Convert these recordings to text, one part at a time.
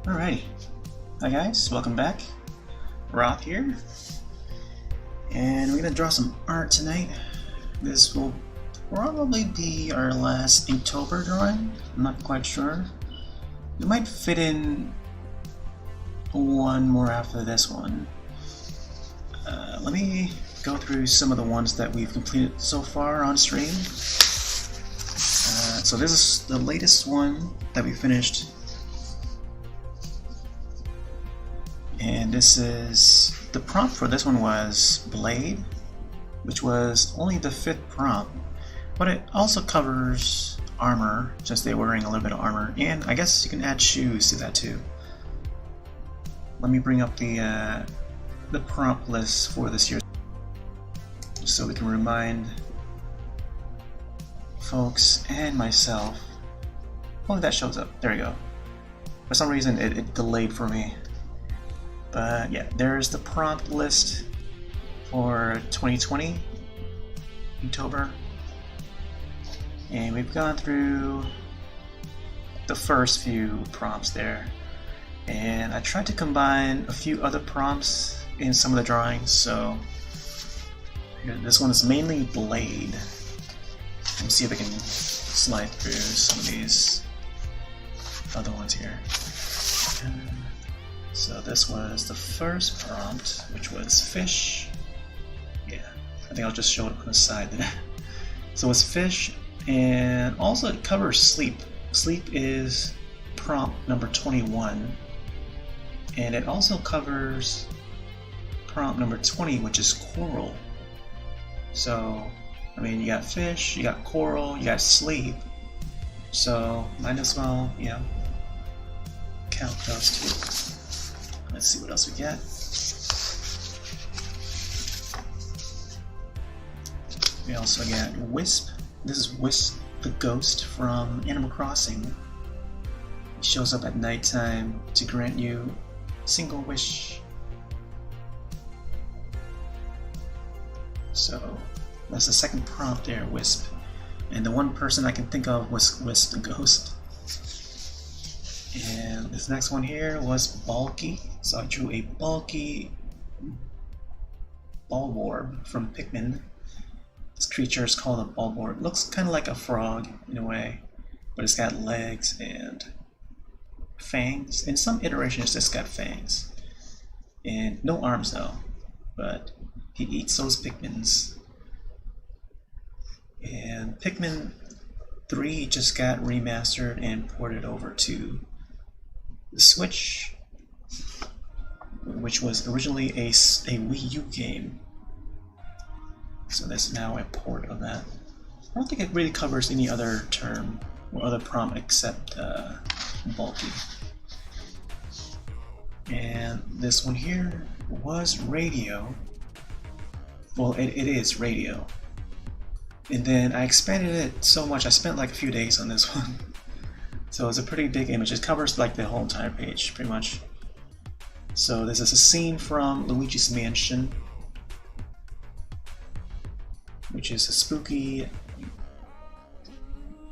Alrighty. Hi guys, welcome back. Roth here. And we're gonna draw some art tonight. This will probably be our last Inktober drawing. I'm not quite sure. We might fit in one more after this one. Let me go through some of the ones that we've completed so far on stream. So this is the latest one that we finished. And this is, the prompt for this one was Blade, which was only the 5th prompt, but it also covers armor, since they're wearing a little bit of armor, and I guess you can add shoes to that too. Let me bring up the prompt list for this year, so we can remind folks and myself. Hopefully that shows up. There we go. For some reason it delayed for me. But yeah, there's the prompt list for 2020, Inktober. And we've gone through the first few prompts there. And I tried to combine a few other prompts in some of the drawings, so this one is mainly Blade. Let me see if I can slide through some of these other ones here. So this was the first prompt, which was fish. Yeah, I think I'll just show it on the side there. So it's fish, and also it covers sleep. Sleep is prompt number 21, and it also covers prompt number 20, which is coral. So, I mean, you got fish, you got coral, you got sleep. So, might as well, you know, count those two. Let's see what else we get. We also got Wisp. This is Wisp the ghost from Animal Crossing. He shows up at nighttime to grant you a single wish. So that's the second prompt there, Wisp. And the one person I can think of was Wisp the ghost. And this next one here was Bulky. So I drew a bulky bulborb from Pikmin. This creature is called a bulborb. It looks kind of like a frog in a way, but it's got legs and fangs. In some iterations, it's just got fangs. And no arms though, but he eats those Pikmins. And Pikmin 3 just got remastered and ported over to the Switch, which was originally a Wii U game. So that's now a port of that. I don't think it really covers any other term or other prompt except bulky. And this one here was radio. Well, it is radio. And then I expanded it so much, I spent like a few days on this one. So it's a pretty big image. It covers like the whole entire page, pretty much. So this is a scene from Luigi's Mansion, which is a spooky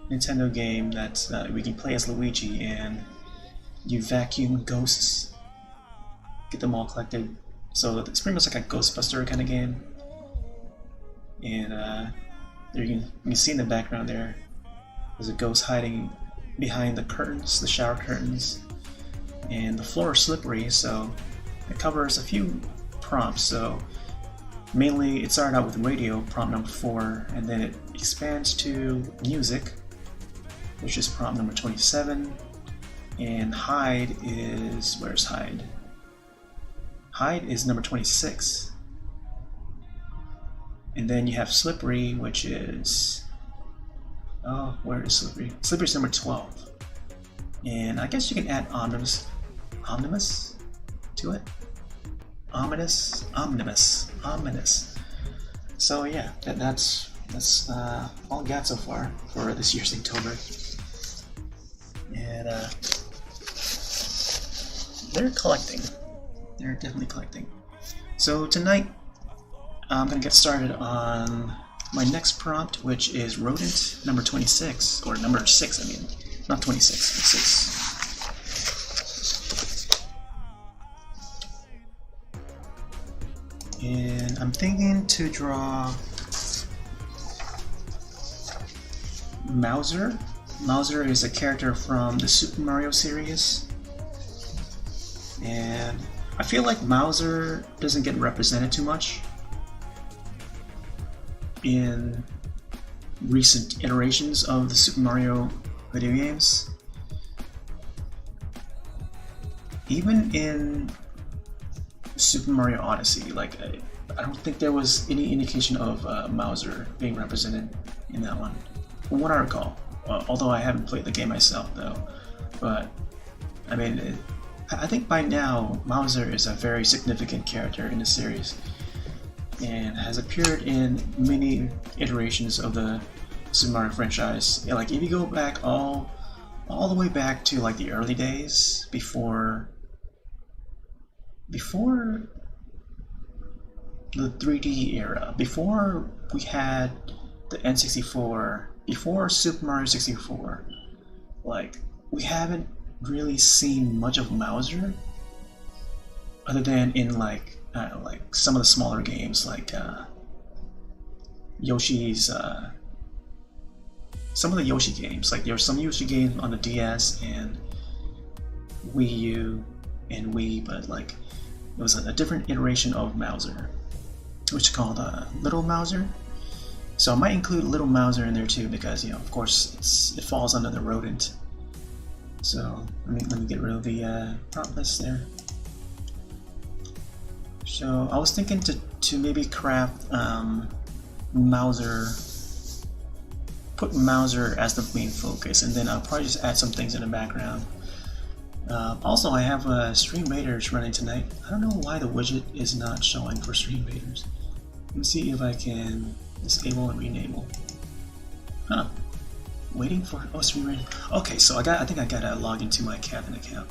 Nintendo game that we can play as Luigi, and you vacuum ghosts, get them all collected. So it's pretty much like a Ghostbuster kind of game. And there you can see in the background there's a ghost hiding behind the curtains, the shower curtains, and the floor is slippery, so it covers a few prompts. So mainly it started out with radio, prompt number 4, and then it expands to music, which is prompt number 27, and hide is, where's hide? Hide is number 26. And then you have slippery, which is, oh, where is slippery? Slippery is number 12. And I guess you can add omnibus to it. Ominous. So yeah, that's all I got so far for this year's Inktober. And they're collecting. They're definitely collecting. So tonight, I'm going to get started on my next prompt, which is Rodent number 26, or number 6, I mean. Not 26, but 6. And I'm thinking to draw Mauser. Mauser is a character from the Super Mario series. And I feel like Mauser doesn't get represented too much in recent iterations of the Super Mario video games. Even in Super Mario Odyssey, like I don't think there was any indication of Mauser being represented in that one, from what I recall. Although I haven't played the game myself, though. But I mean, I think by now Mauser is a very significant character in the series, and has appeared in many iterations of the Super Mario franchise. Yeah, like if you go back all the way back to like the early days before the 3D era, before we had the N64, before Super Mario 64, like we haven't really seen much of Mauser, other than in like some of the smaller games like Yoshi's. Some of the Yoshi games, like there were some Yoshi games on the DS and Wii U and Wii, but like it was a different iteration of Mauser, which is called Little Mauser. So I might include Little Mauser in there too, because of course it falls under the Rodent. So let me get rid of the prop list there. So I was thinking to maybe craft Mauser, put Mauser as the main focus, and then I'll probably just add some things in the background. Also, I have Stream Raiders running tonight. I don't know why the widget is not showing for Stream Raiders. Let me see if I can disable and renable. Huh. Waiting for Stream Raiders. Okay, so I think I gotta log into my Captain account.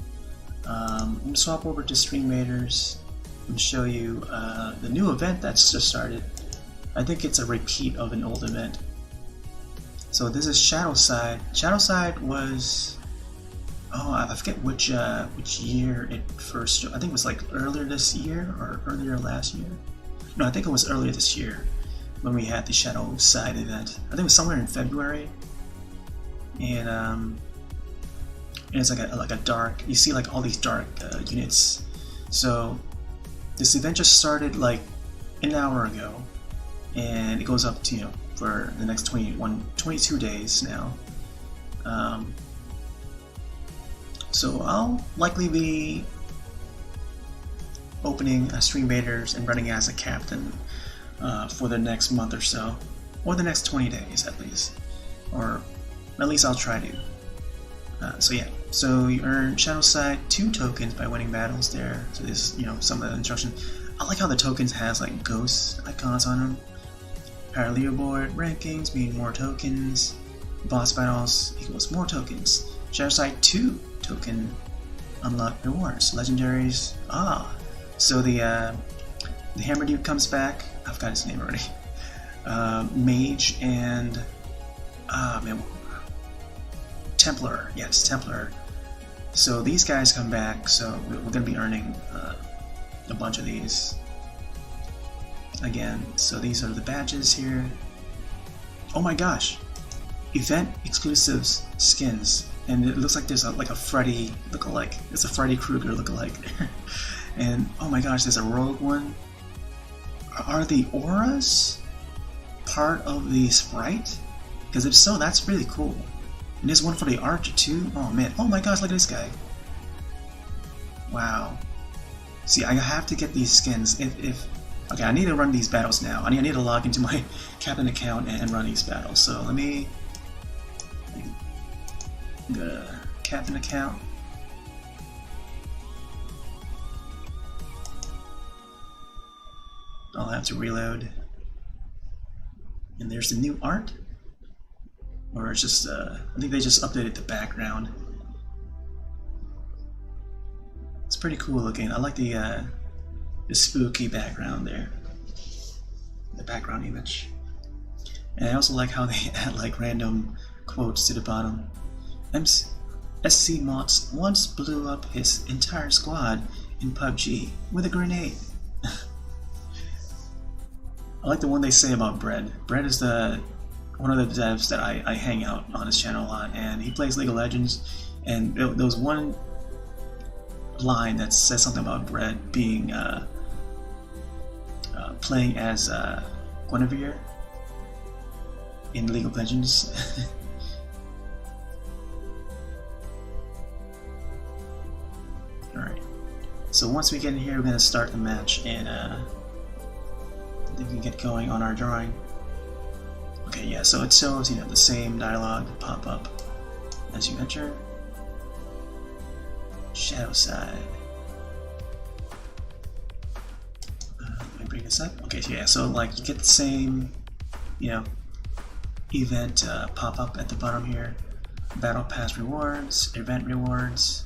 I'm gonna swap over to Stream Raiders and show you the new event that's just started. I think it's a repeat of an old event. So this is Shadowside. Shadowside was, I forget which year it first. I think it was like earlier this year or earlier last year. No, I think it was earlier this year when we had the Shadowside event. I think it was somewhere in February, and it's like a dark. You see like all these dark units. So this event just started like an hour ago, and it goes up to for the next 22 days now. So I'll likely be opening Stream Raiders and running as a captain for the next month or so, or the next 20 days at least, or at least I'll try to. So yeah, so you earn Shadowside 2 tokens by winning battles there. So this, some of the instructions. I like how the tokens has like ghost icons on them. Higher leaderboard rankings mean more tokens. Boss battles equals more tokens. Shadowside 2 token unlock rewards. Legendaries. So the hammer dude comes back. I forgot his name already. Mage and Templar. Yes, Templar. So these guys come back. So we're gonna be earning a bunch of these. Again, so these are the badges here. Oh my gosh! Event exclusives skins, and it looks like there's like a Freddy lookalike. It's a Freddy Krueger lookalike. And oh my gosh, there's a rogue one. Are the auras part of the sprite? Because if so, that's really cool. And there's one for the archer too. Oh man! Oh my gosh! Look at this guy. Wow. See, I have to get these skins okay, I need to run these battles now. I need to log into my Captain account and run these battles. So let me the Captain account. I'll have to reload. And there's the new art, or it's just I think they just updated the background. It's pretty cool looking. I like the spooky background there, the background image. And I also like how they add like random quotes to the bottom. SC Mods once blew up his entire squad in PUBG with a grenade. I like the one they say about Bread. Bread is one of the devs that I hang out on his channel a lot, and he plays League of Legends, and there was one line that says something about Bread being playing as Guinevere in League of Legends. Alright, so once we get in here, we're going to start the match, and we can get going on our drawing. Okay, yeah, so it shows, you know, the same dialogue pop up as you enter. Shadowside. Let me bring this up. Okay, so yeah, so like you get the same, you know, event pop up at the bottom here. Battle Pass rewards, event rewards.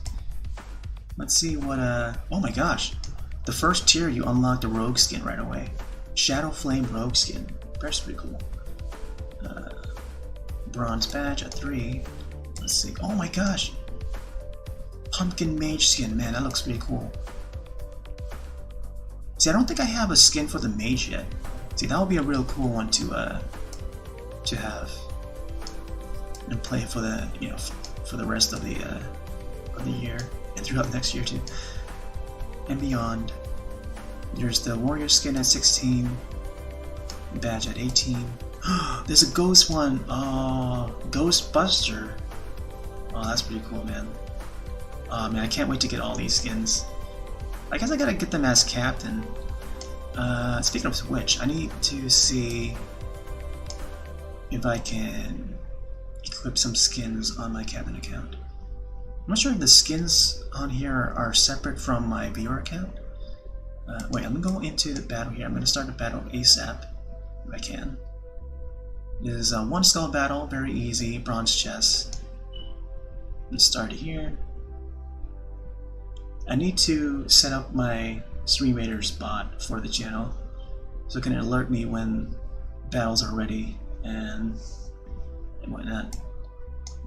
Let's see what, oh my gosh! The first tier you unlock the rogue skin right away. Shadow Flame rogue skin. That's pretty cool. Bronze badge at 3. Let's see. Oh my gosh! Pumpkin mage skin. Man, that looks pretty cool. See, I don't think I have a skin for the mage yet. See, that would be a real cool one to have and play for the, you know, for the rest of the year and throughout next year too and beyond. There's the warrior skin at 16, badge at 18. There's a ghost one. Oh, Ghostbuster. Oh, that's pretty cool, man. Oh man, I can't wait to get all these skins. I guess I gotta get them as captain. Speaking of which, I need to see if I can equip some skins on my captain account. I'm not sure if the skins on here are separate from my viewer account. Wait, I'm gonna go into the battle here. I'm gonna start the battle ASAP if I can. This is a one skull battle, very easy, bronze chest. Let's start here. I need to set up my Stream Raiders bot for the channel so it can alert me when battles are ready and whatnot.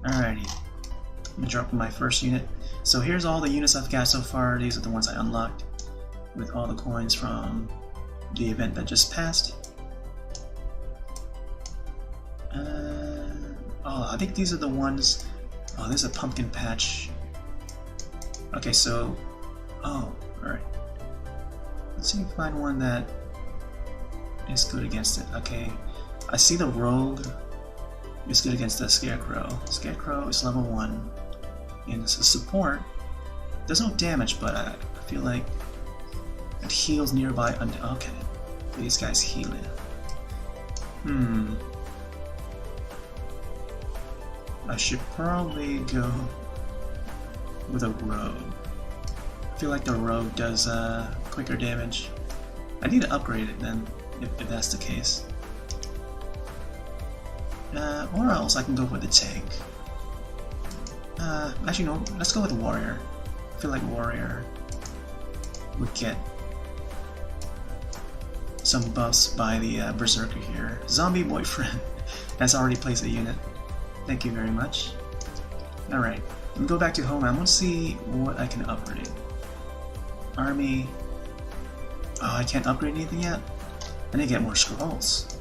Alrighty, I'm gonna drop my first unit. So here's all the units I've got so far. These are the ones I unlocked with all the coins from the event that just passed. Oh, I think these are the ones. Oh, there's a pumpkin patch. Okay, so, oh, alright. Let's see if we can find one that is good against it. Okay, I see the rogue is good against the scarecrow. Scarecrow is level 1, and it's a support. Does no damage, but I feel like it heals nearby. Okay, these guys healing. I should probably go with a rogue. I feel like the rogue does quicker damage. I need to upgrade it then, if that's the case. Or else I can go with the tank. Actually no, let's go with the warrior. I feel like warrior would get some buffs by the berserker here. Zombie boyfriend has already placed a unit. Thank you very much. Alright, let me go back to home. I want to see what I can upgrade. Army. Oh, I can't upgrade anything yet? I need to get more scrolls.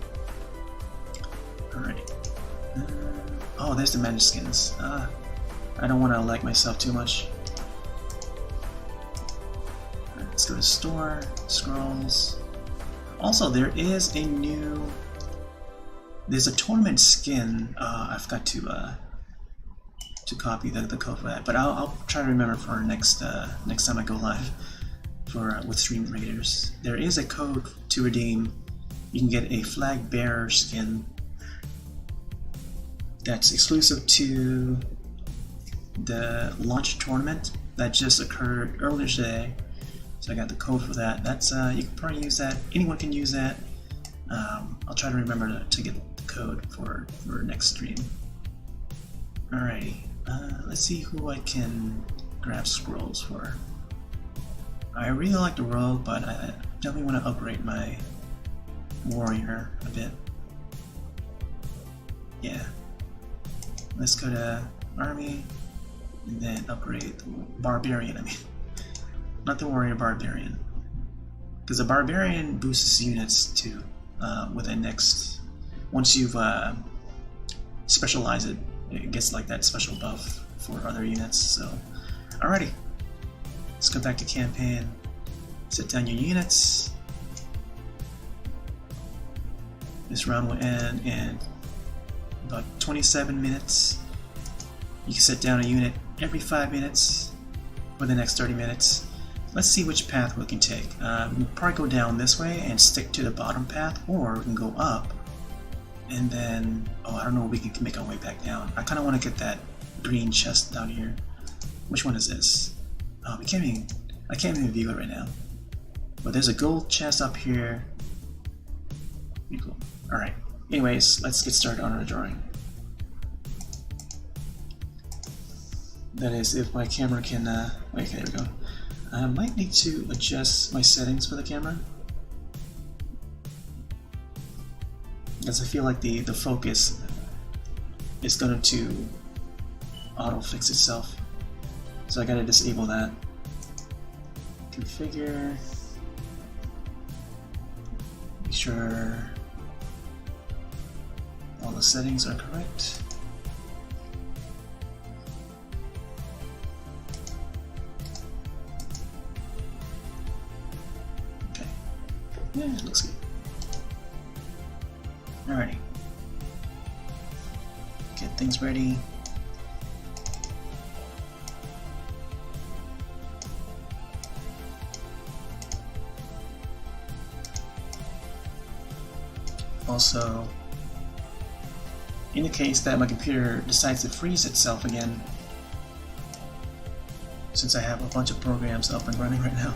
Alright. Oh, there's the magic skins. I don't want to like myself too much. Alright, let's go to store, scrolls. Also, there is a new... There's a tournament skin. I've got to copy the code for that, but I'll try to remember for next time I go live for with Stream Raiders. There is a code to redeem. You can get a flag bearer skin that's exclusive to the launch tournament that just occurred earlier today. So I got the code for that. That's you can probably use that. Anyone can use that. I'll try to remember to get the code for next stream. Alrighty, let's see who I can grab scrolls for. I really like the rogue, but I definitely want to upgrade my warrior a bit. Yeah. Let's go to army, and then upgrade the barbarian, I mean. Not the warrior, barbarian. Because the barbarian boosts units too. with the next. Once you've specialized it, it gets like that special buff for other units. So, alrighty, let's go back to campaign. Set down your units. This round will end in about 27 minutes. You can set down a unit every 5 minutes for the next 30 minutes. Let's see which path we can take. We'll probably go down this way and stick to the bottom path, or we can go up and then, oh, I don't know, we can make our way back down. I kind of want to get that green chest down here. Which one is this? Oh, I can't even view it right now. But there's a gold chest up here. Pretty cool. Alright, anyways, let's get started on our drawing. That is, if my camera can, okay, there we go. I might need to adjust my settings for the camera, because I feel like the focus is going to auto fix itself. So I gotta disable that. Configure. Make sure all the settings are correct. Okay. Yeah, it looks good. Alrighty. Get things ready. Also, in the case that my computer decides to freeze itself again, since I have a bunch of programs up and running right now,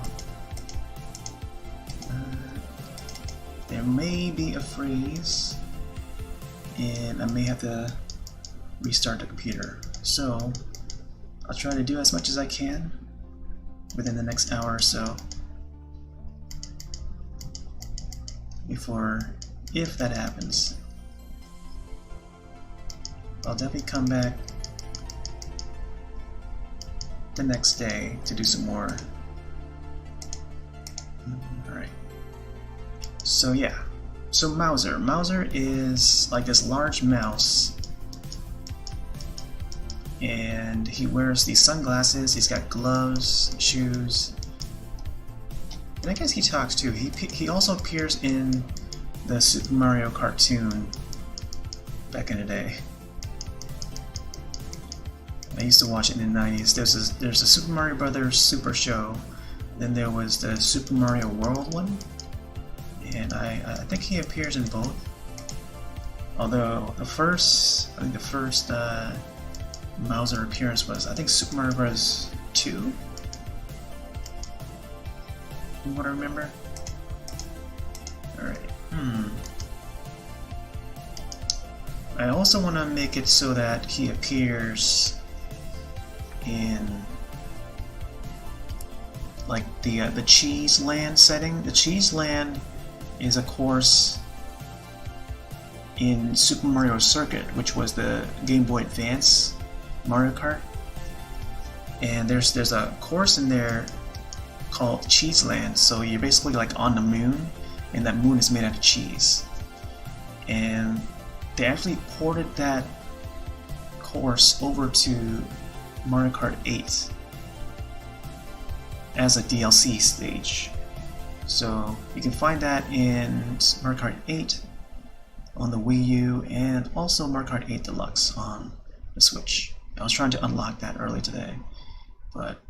there may be a freeze and I may have to restart the computer. So I'll try to do as much as I can within the next hour or so before, if that happens, I'll definitely come back the next day to do some more. Alright. So yeah. So Mauser. Mauser is like this large mouse. And he wears these sunglasses, he's got gloves, shoes. And I guess he talks too. He also appears in the Super Mario cartoon back in the day. I used to watch it in the 90s. There's a Super Mario Brothers Super Show, then there was the Super Mario World one, and I think he appears in both. Although I think the first Mauser appearance was, I think, Super Mario Bros. 2, from what I remember. Alright. I also want to make it so that he appears in like the Cheese Land setting. The Cheese Land is, of course, in Super Mario Circuit, which was the Game Boy Advance Mario Kart. And there's a course in there called Cheese Land. So you're basically like on the moon, and that moon is made out of cheese. And they actually ported that course over to Mario Kart 8 as a DLC stage. So you can find that in Mario Kart 8 on the Wii U, and also Mario Kart 8 Deluxe on the Switch. I was trying to unlock that early today, but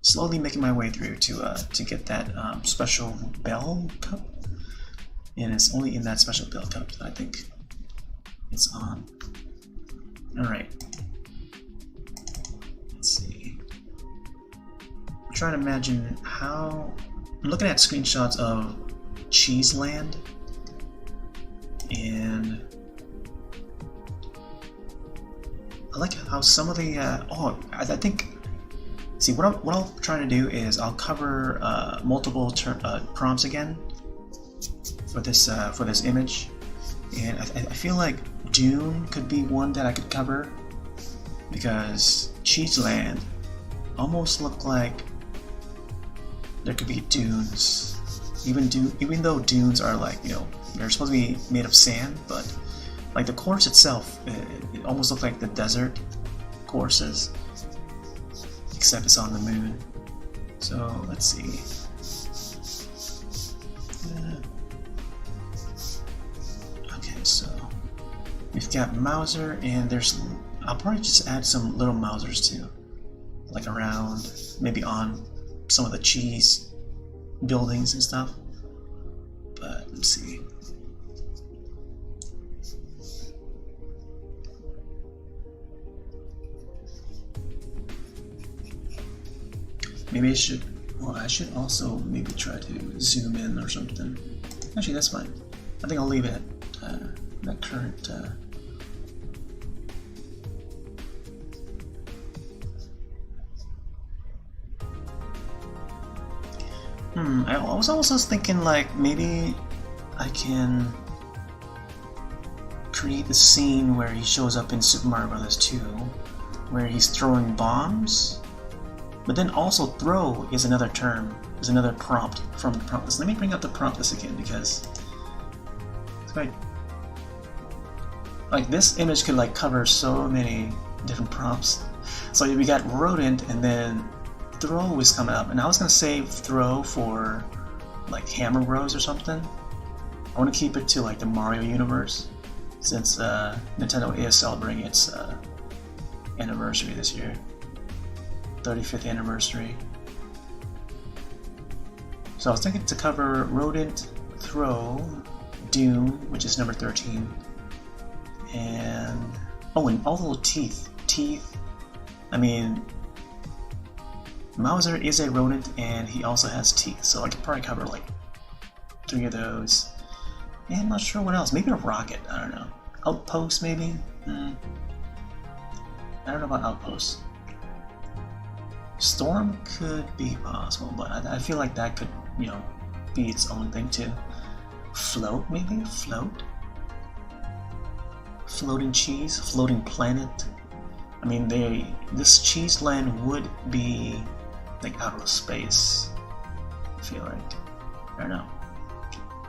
slowly making my way through to get that special bell cup. And it's only in that special bell cup that I think it's on. Alright. Let's see. I'm trying to imagine how... I'm looking at screenshots of Cheese Land, and I like how some of the I think, see, what I'll try to do is I'll cover multiple prompts again for this image, and I feel like Dune could be one that I could cover, because Cheese Land almost looked like there could be dunes, even though dunes are like, you know, they're supposed to be made of sand, but like the course itself, it almost looks like the desert courses, except it's on the moon. So let's see. Okay, so we've got Mauser, and I'll probably just add some little Mausers too, like around, maybe on some of the cheese buildings and stuff. But let's see. Maybe I should also maybe try to zoom in or something. Actually, that's fine. I think I'll leave it at that current. I was also thinking like maybe I can create the scene where he shows up in Super Mario Bros. 2, where he's throwing bombs. But then also throw is another term, is another prompt from the prompt list. Let me bring up the prompt list again because it's quite, like this image could like cover so many different prompts. So we got Rodent, and then throw is coming up, and I was gonna save throw for like Hammer Bros or something. I want to keep it to like the Mario universe since Nintendo is celebrating its anniversary this year. 35th anniversary. So I was thinking to cover Rodent, Throw, Doom, which is number 13, and oh, and all the little teeth. I mean, Mauser is a rodent, and he also has teeth, so I could probably cover like 3 of those. And I'm not sure what else. Maybe a rocket. I don't know. Outpost, maybe. I don't know about Outpost. Storm could be possible, but I feel like that could, you know, be its own thing too. Float, maybe? Float? Floating cheese? Floating planet? I mean, this cheese land would be like out of space, I feel like. I don't know.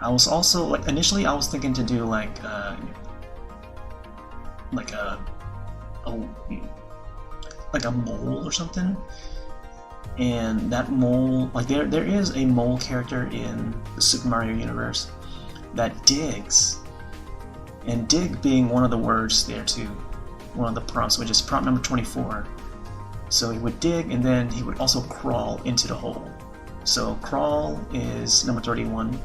I was also, like, initially I was thinking to do like a mole or something. And that mole, like there is a mole character in the Super Mario universe that digs, and dig being one of the words there too, one of the prompts, which is prompt number 24. So he would dig, and then he would also crawl into the hole. So crawl is number 31.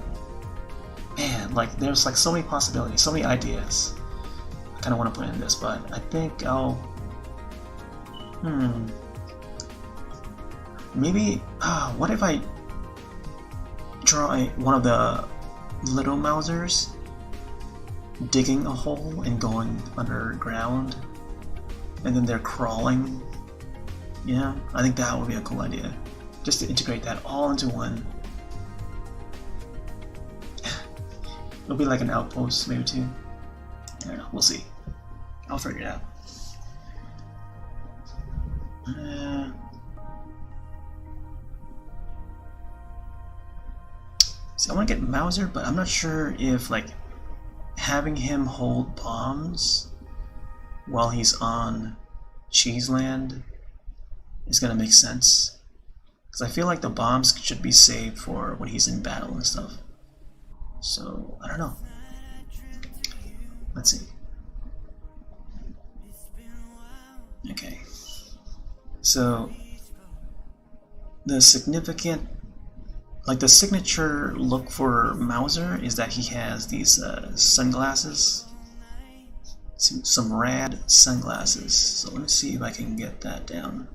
Man, like there's like so many possibilities, so many ideas I kind of want to put in this, but I think I'll maybe, what if I draw one of the little Mausers digging a hole and going underground, and then they're crawling? Yeah, I think that would be a cool idea. Just to integrate that all into one. It'll be like an outpost, maybe too. I don't know, we'll see. I'll figure it out. See, I want to get Mauser, but I'm not sure if like having him hold bombs while he's on Cheeseland is gonna make sense, because I feel like the bombs should be saved for when he's in battle and stuff. So I don't know. Let's see. Okay. So the significant, like the signature look for Mauser is that he has these sunglasses, some rad sunglasses. So let me see if I can get that down.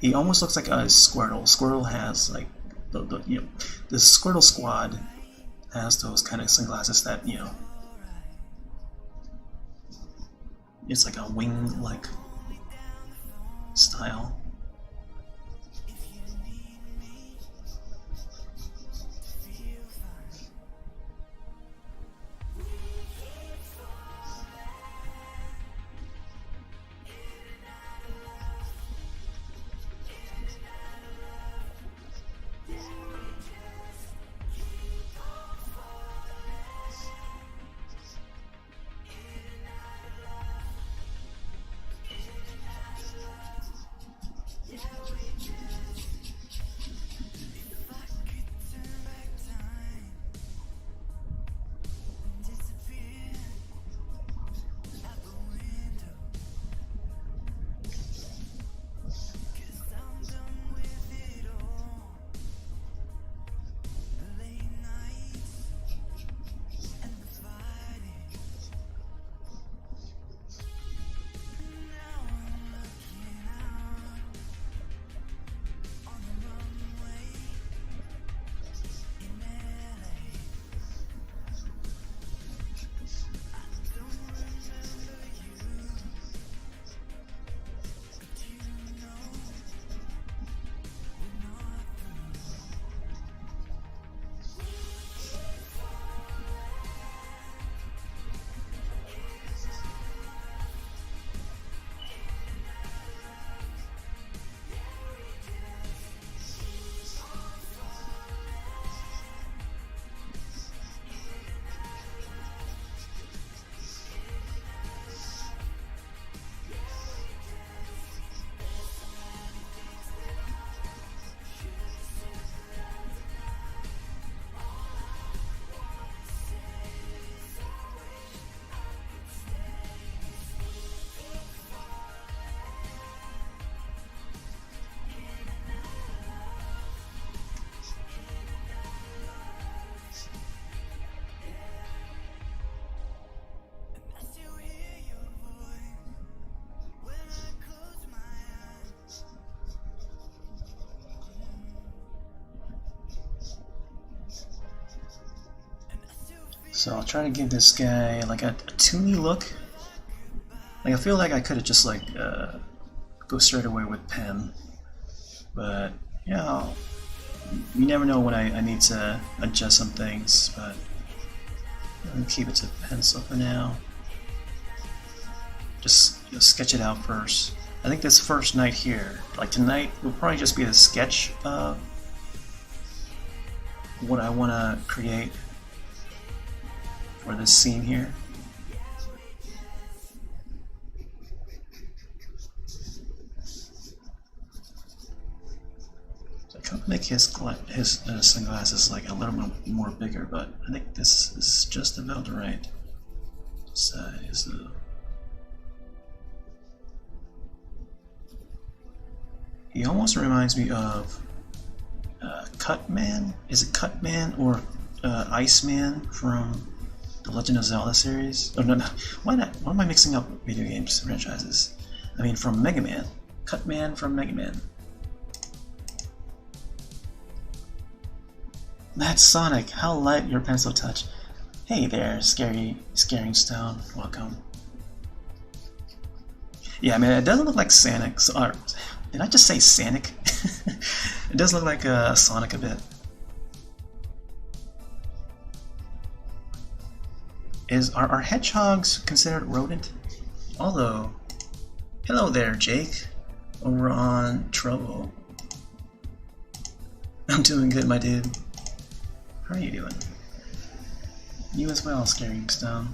He almost looks like a Squirtle. Squirtle has like the Squirtle Squad has those kind of sunglasses that, you know, it's like a wing-like style. So I'll try to give this guy like a toony look. Like I feel like I could have just like go straight away with pen, but yeah, you never know when I need to adjust some things. But I'm gonna keep it to pencil for now. Just sketch it out first. I think this first night here, like tonight, will probably just be a sketch of what I want to create for this scene here. So I try to make his sunglasses like a little bit more bigger, but I think this is just about the right size. He almost reminds me of Cutman. Is it Cutman or Iceman from the Legend of Zelda series? Oh no, why not? Why am I mixing up video games franchises? I mean from Mega Man. Cutman from Mega Man. That's Sonic. How light your pencil touch. Hey there, scaring stone. Welcome. Yeah, I mean it doesn't look like Sonic. Did I just say Sonic? It does look like Sonic a bit. Are hedgehogs considered rodent? Although, hello there, Jake, over on Trouble. I'm doing good, my dude. How are you doing? You as well, Scaring Stone.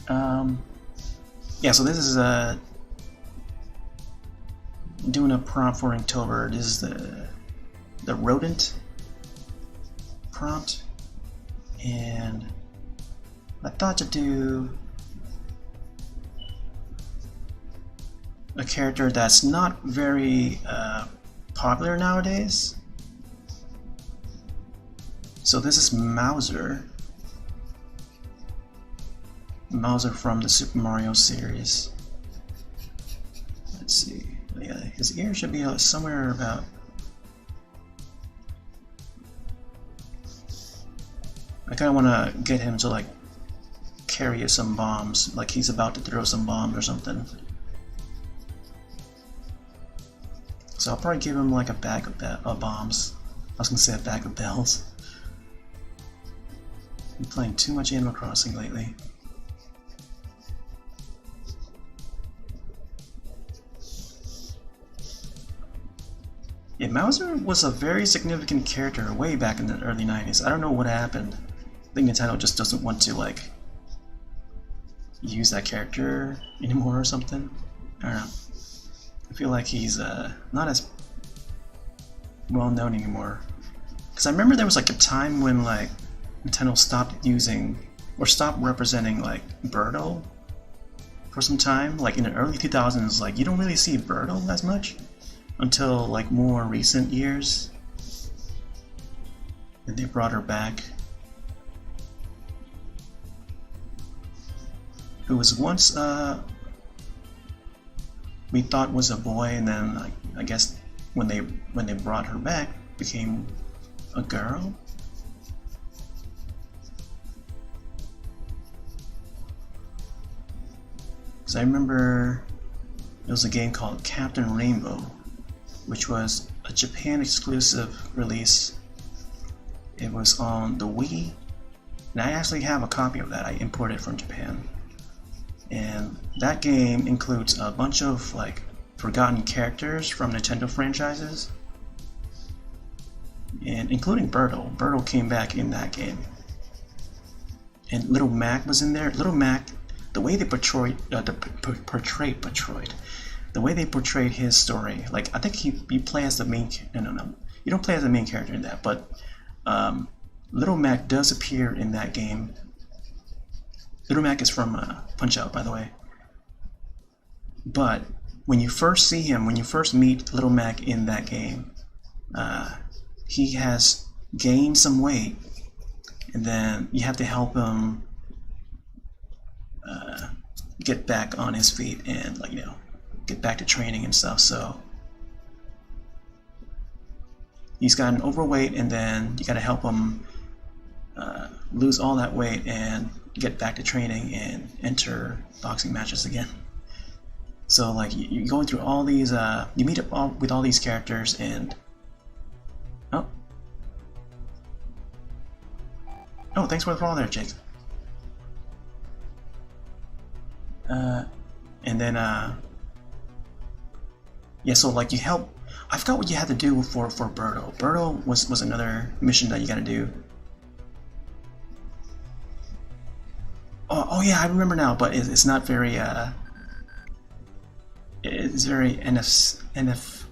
Yeah, so this is doing a prompt for Inktober. This is the Rodent prompt, and I thought to do a character that's not very popular nowadays. So this is Mauser from the Super Mario series. Let's see. Yeah, his ear should be somewhere about. I kind of want to get him to like carry some bombs, like he's about to throw some bombs or something. So I'll probably give him like a bag of bombs. I was gonna say a bag of bells. I'm playing too much Animal Crossing lately. Yeah, Mauser was a very significant character way back in the early 90s. I don't know what happened. I think Nintendo just doesn't want to like use that character anymore or something. I don't know. I feel like he's not as well known anymore. Because I remember there was like a time when like Nintendo stopped using or stopped representing like Birdo for some time. Like in the early 2000s, like you don't really see Birdo as much until like more recent years. And they brought her back. Who was once we thought was a boy, and then I guess when they brought her back became a girl. Because I remember there was a game called Captain Rainbow, which was a Japan exclusive release. It was on the Wii, and I actually have a copy of that. I imported from Japan. And that game includes a bunch of like forgotten characters from Nintendo franchises, and including Birdo. Birdo came back in that game, and Little Mac was in there. Little Mac, the way they portrayed the way they portrayed his story, like I think you play as the main. No, you don't play as the main character in that, but Little Mac does appear in that game. Little Mac is from Punch-Out, by the way. But when you first see him, when you first meet Little Mac in that game, he has gained some weight, and then you have to help him get back on his feet and get back to training and stuff. So he's gotten overweight, and then you got to help him lose all that weight and get back to training and enter boxing matches again. So like you're going through all these, you meet up with all these characters and oh, thanks for the follow there, Jake. And then yeah, so like you help. I forgot what you had to do for Birdo. Birdo was another mission that you got to do. Oh yeah, I remember now, but it's not very it's very NFFW.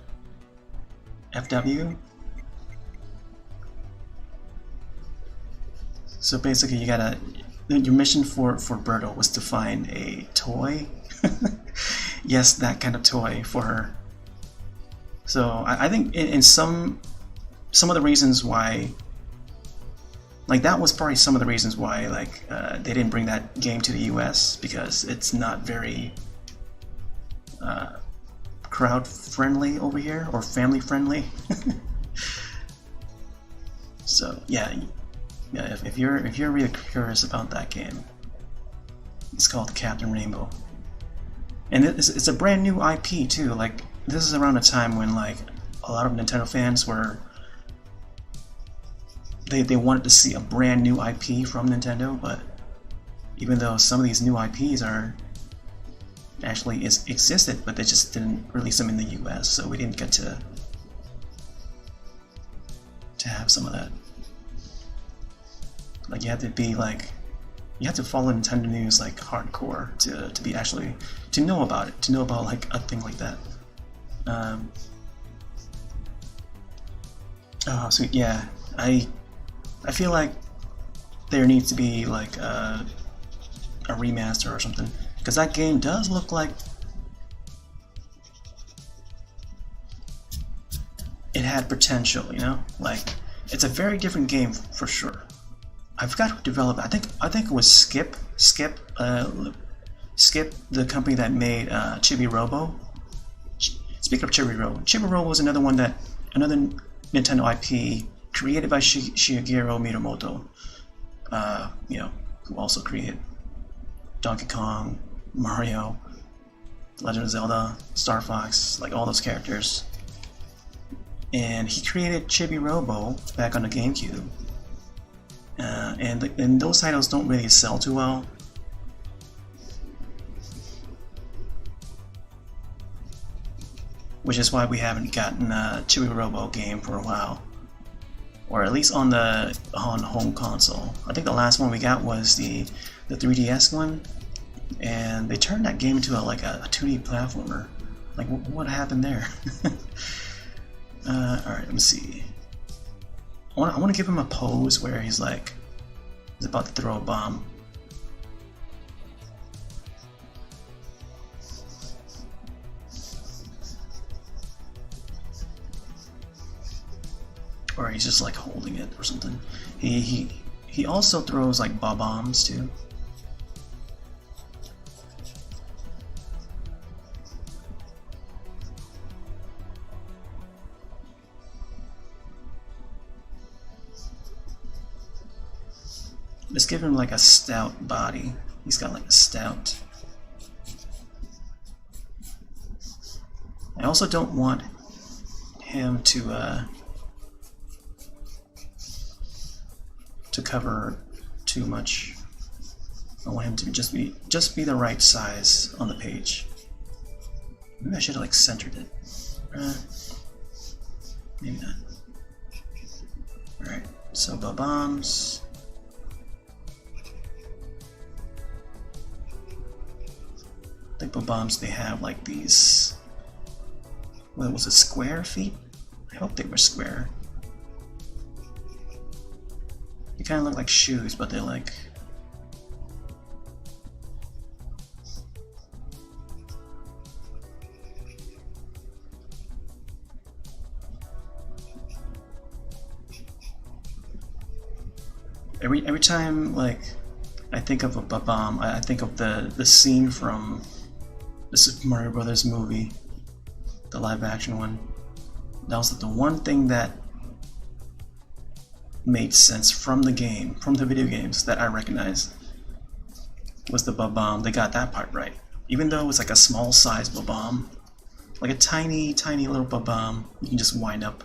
So basically, you gotta. Your mission for Birdo was to find a toy. Yes, that kind of toy for her. So I think in some of the reasons why, like that was probably some of the reasons why like they didn't bring that game to the US, because it's not very crowd friendly over here, or family friendly. So yeah, if you're really curious about that game, it's called Captain Rainbow, and it's a brand new IP too. Like this is around a time when like a lot of Nintendo fans were they wanted to see a brand new IP from Nintendo, but even though some of these new IPs are actually existed, but they just didn't release them in the US, so we didn't get to have some of that. Like you have to be like, you have to follow Nintendo news like hardcore to be actually to know about it, to know about like a thing like that. Oh, so yeah, I feel like there needs to be like a remaster or something, because that game does look like it had potential, you know? Like it's a very different game for sure. I forgot who developed it. I think it was Skip, the company that made Chibi Robo. Speaking of Chibi Robo was another Nintendo IP created by Shigeru Miyamoto. You know, who also created Donkey Kong, Mario, Legend of Zelda, Star Fox, like all those characters. And he created Chibi Robo back on the GameCube. And those titles don't really sell too well. Which is why we haven't gotten a Chibi Robo game for a while. Or at least on home console. I think the last one we got was the 3DS one, and they turned that game into a 2D platformer. Like what happened there? Alright, let me see. I want to give him a pose where he's about to throw a bomb. Or he's just like holding it or something. He also throws like bombs too. Let's give him like a stout body. He's got like a stout. I also don't want him to cover too much. I want him to just be the right size on the page. Maybe I should have like centered it. Maybe not. Alright, so bombs. I think bombs, they have like these, what was it, square feet? I hope they were square. They kind of look like shoes, but they're like... Every time like I think of a bomb, I think of the scene from the Super Mario Brothers movie, the live action one. That was the one thing that made sense from the game, from the video games that I recognize, was the bomb. They got that part right. Even though it's like a small size bomb, like a tiny, tiny little bomb, you can just wind up.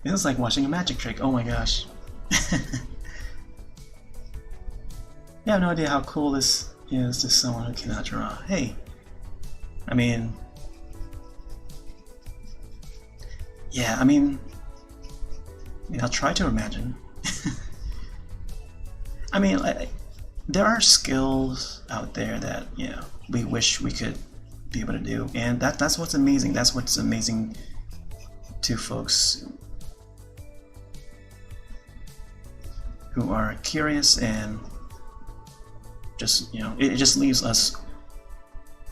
It was like watching a magic trick. Oh my gosh. I have no idea how cool this is to someone who cannot draw. Hey, I mean, yeah, I mean, I'll try to imagine. I mean, there are skills out there that, you know, we wish we could be able to do, and that's what's amazing. That's what's amazing to folks who are curious, and just, you know, it just leaves us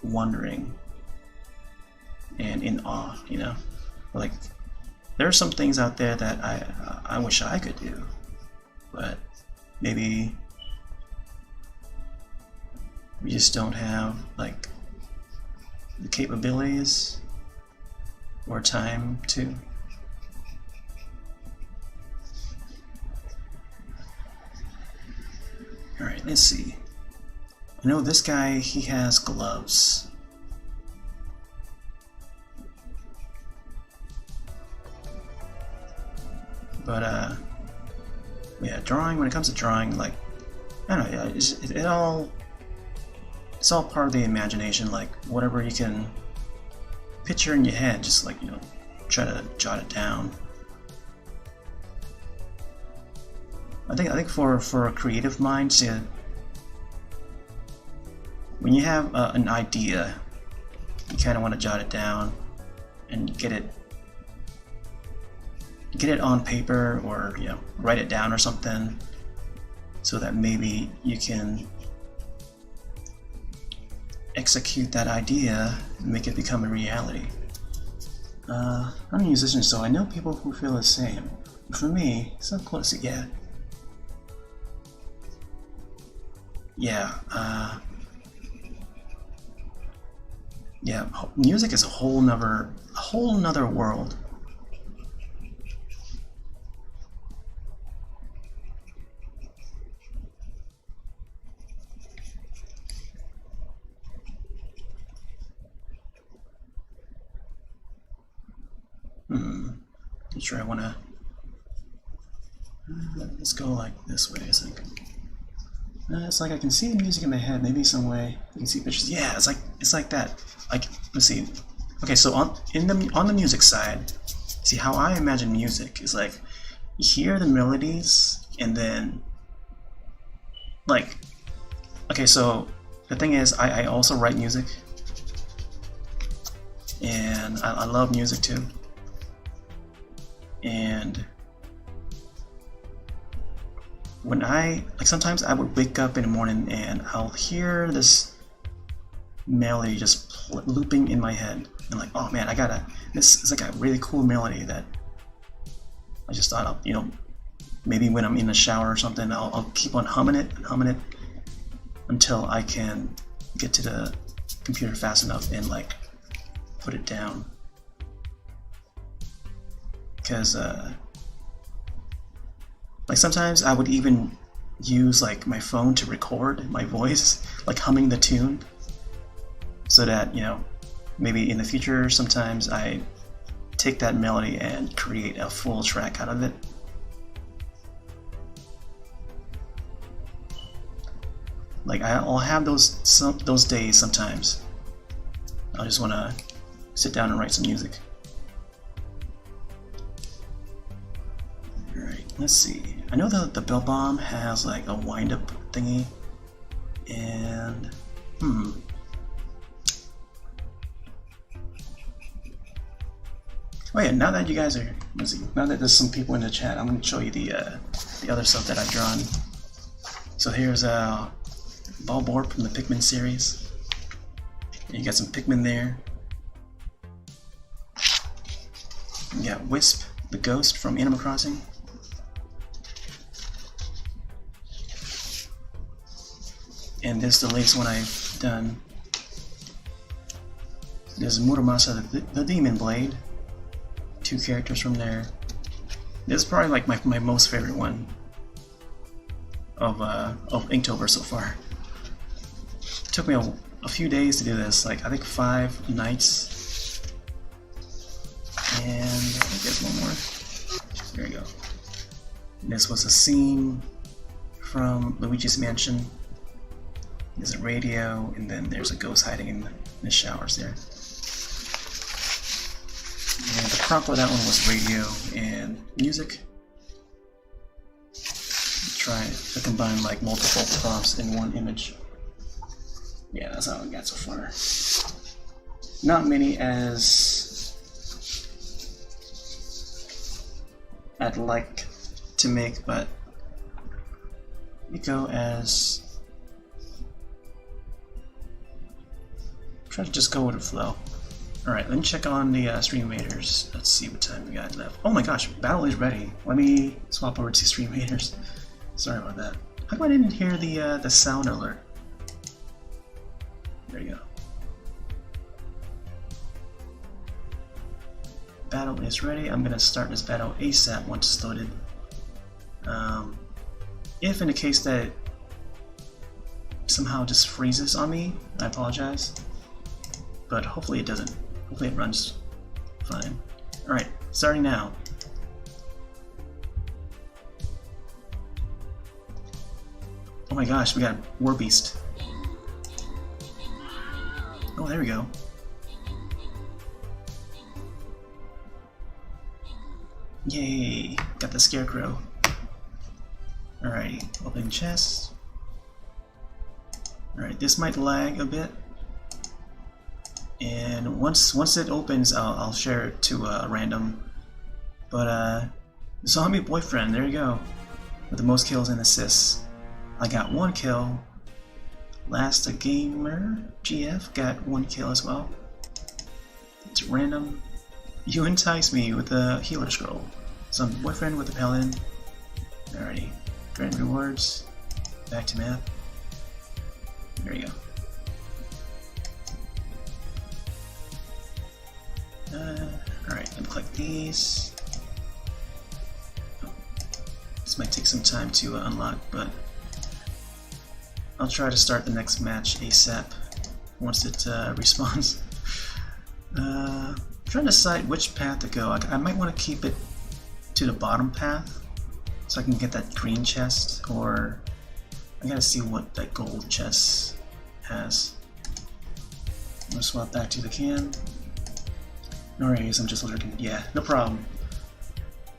wondering and in awe, you know. Like, there are some things out there that I wish I could do, but maybe we just don't have like the capabilities or time to. Alright, let's see. I know this guy, he has gloves. But yeah, drawing, when it comes to drawing, like, I don't know, yeah, it's all part of the imagination. Like, whatever you can picture in your head, just like, you know, try to jot it down. I think for a creative mind, see, when you have an idea, you kind of want to jot it down and get it on paper, or, you know, write it down or something, so that maybe you can execute that idea and make it become a reality. I'm a musician, so I know people who feel the same. For me, it's so close. Yeah, music is a whole nother world. I'm sure I want to. Let's go like this way, I think. It's like I can see the music in my head. Maybe some way you can see pictures. Yeah, it's like that. Like, let's see. Okay, so on the music side, see how I imagine music is like you hear the melodies, and then like, okay, so the thing is, I also write music, and I love music too. And when sometimes I would wake up in the morning and I'll hear this melody just looping in my head. I'm like, oh man, this is like a really cool melody that I just thought of, you know, maybe when I'm in the shower or something, I'll keep on humming it until I can get to the computer fast enough and like put it down. Because like sometimes I would even use like my phone to record my voice, like humming the tune, so that, you know, maybe in the future sometimes I take that melody and create a full track out of it. Like I'll have those days sometimes. I just want to sit down and write some music. Let's see. I know that the bell bomb has like a wind-up thingy, and oh yeah. Now that you guys are, now that there's some people in the chat, I'm going to show you the other stuff that I've drawn. So here's Bulborb from the Pikmin series. You got some Pikmin there. You got Wisp, the ghost from Animal Crossing. And this is the latest one I've done. There's Muramasa, the Demon Blade. 2 characters from there. This is probably like my most favorite one of Inktober so far. It took me a few days to do this, like I think 5 nights. And I think there's one more. There you go. And this was a scene from Luigi's Mansion. There's a radio, and then there's a ghost hiding in the showers there. And the prompt for that one was radio and music. Try to combine like multiple prompts in one image. Yeah, that's how I got so far. Not many as I'd like to make, but we go as try to just go with the flow. Alright, let me check on the stream raiders. Let's see what time we got left. Oh my gosh, battle is ready. Let me swap over to stream raiders. Sorry about that. How come I didn't hear the sound alert? There you go. Battle is ready. I'm gonna start this battle ASAP once it's loaded. If in the case that it somehow just freezes on me, I apologize. But hopefully it doesn't. Hopefully it runs fine. Alright, starting now. Oh my gosh, we got War Beast. Oh, there we go. Yay! Got the Scarecrow. Alrighty, open chest. Alright, this might lag a bit. And once it opens, I'll share it to random. But Zombie Boyfriend, there you go. With the most kills and assists. I got 1 kill. Last a Gamer GF got 1 kill as well. It's random. You entice me with the healer scroll. Some boyfriend with the paladin. Alrighty. Grant rewards. Back to map. There you go. Alright, let me click these. Oh, this might take some time to unlock, but I'll try to start the next match ASAP once it respawns. Trying to decide which path to go. I might want to keep it to the bottom path so I can get that green chest, or I gotta see what that gold chest has. I'm gonna swap back to the can. No worries, I'm just lurking. Yeah, no problem.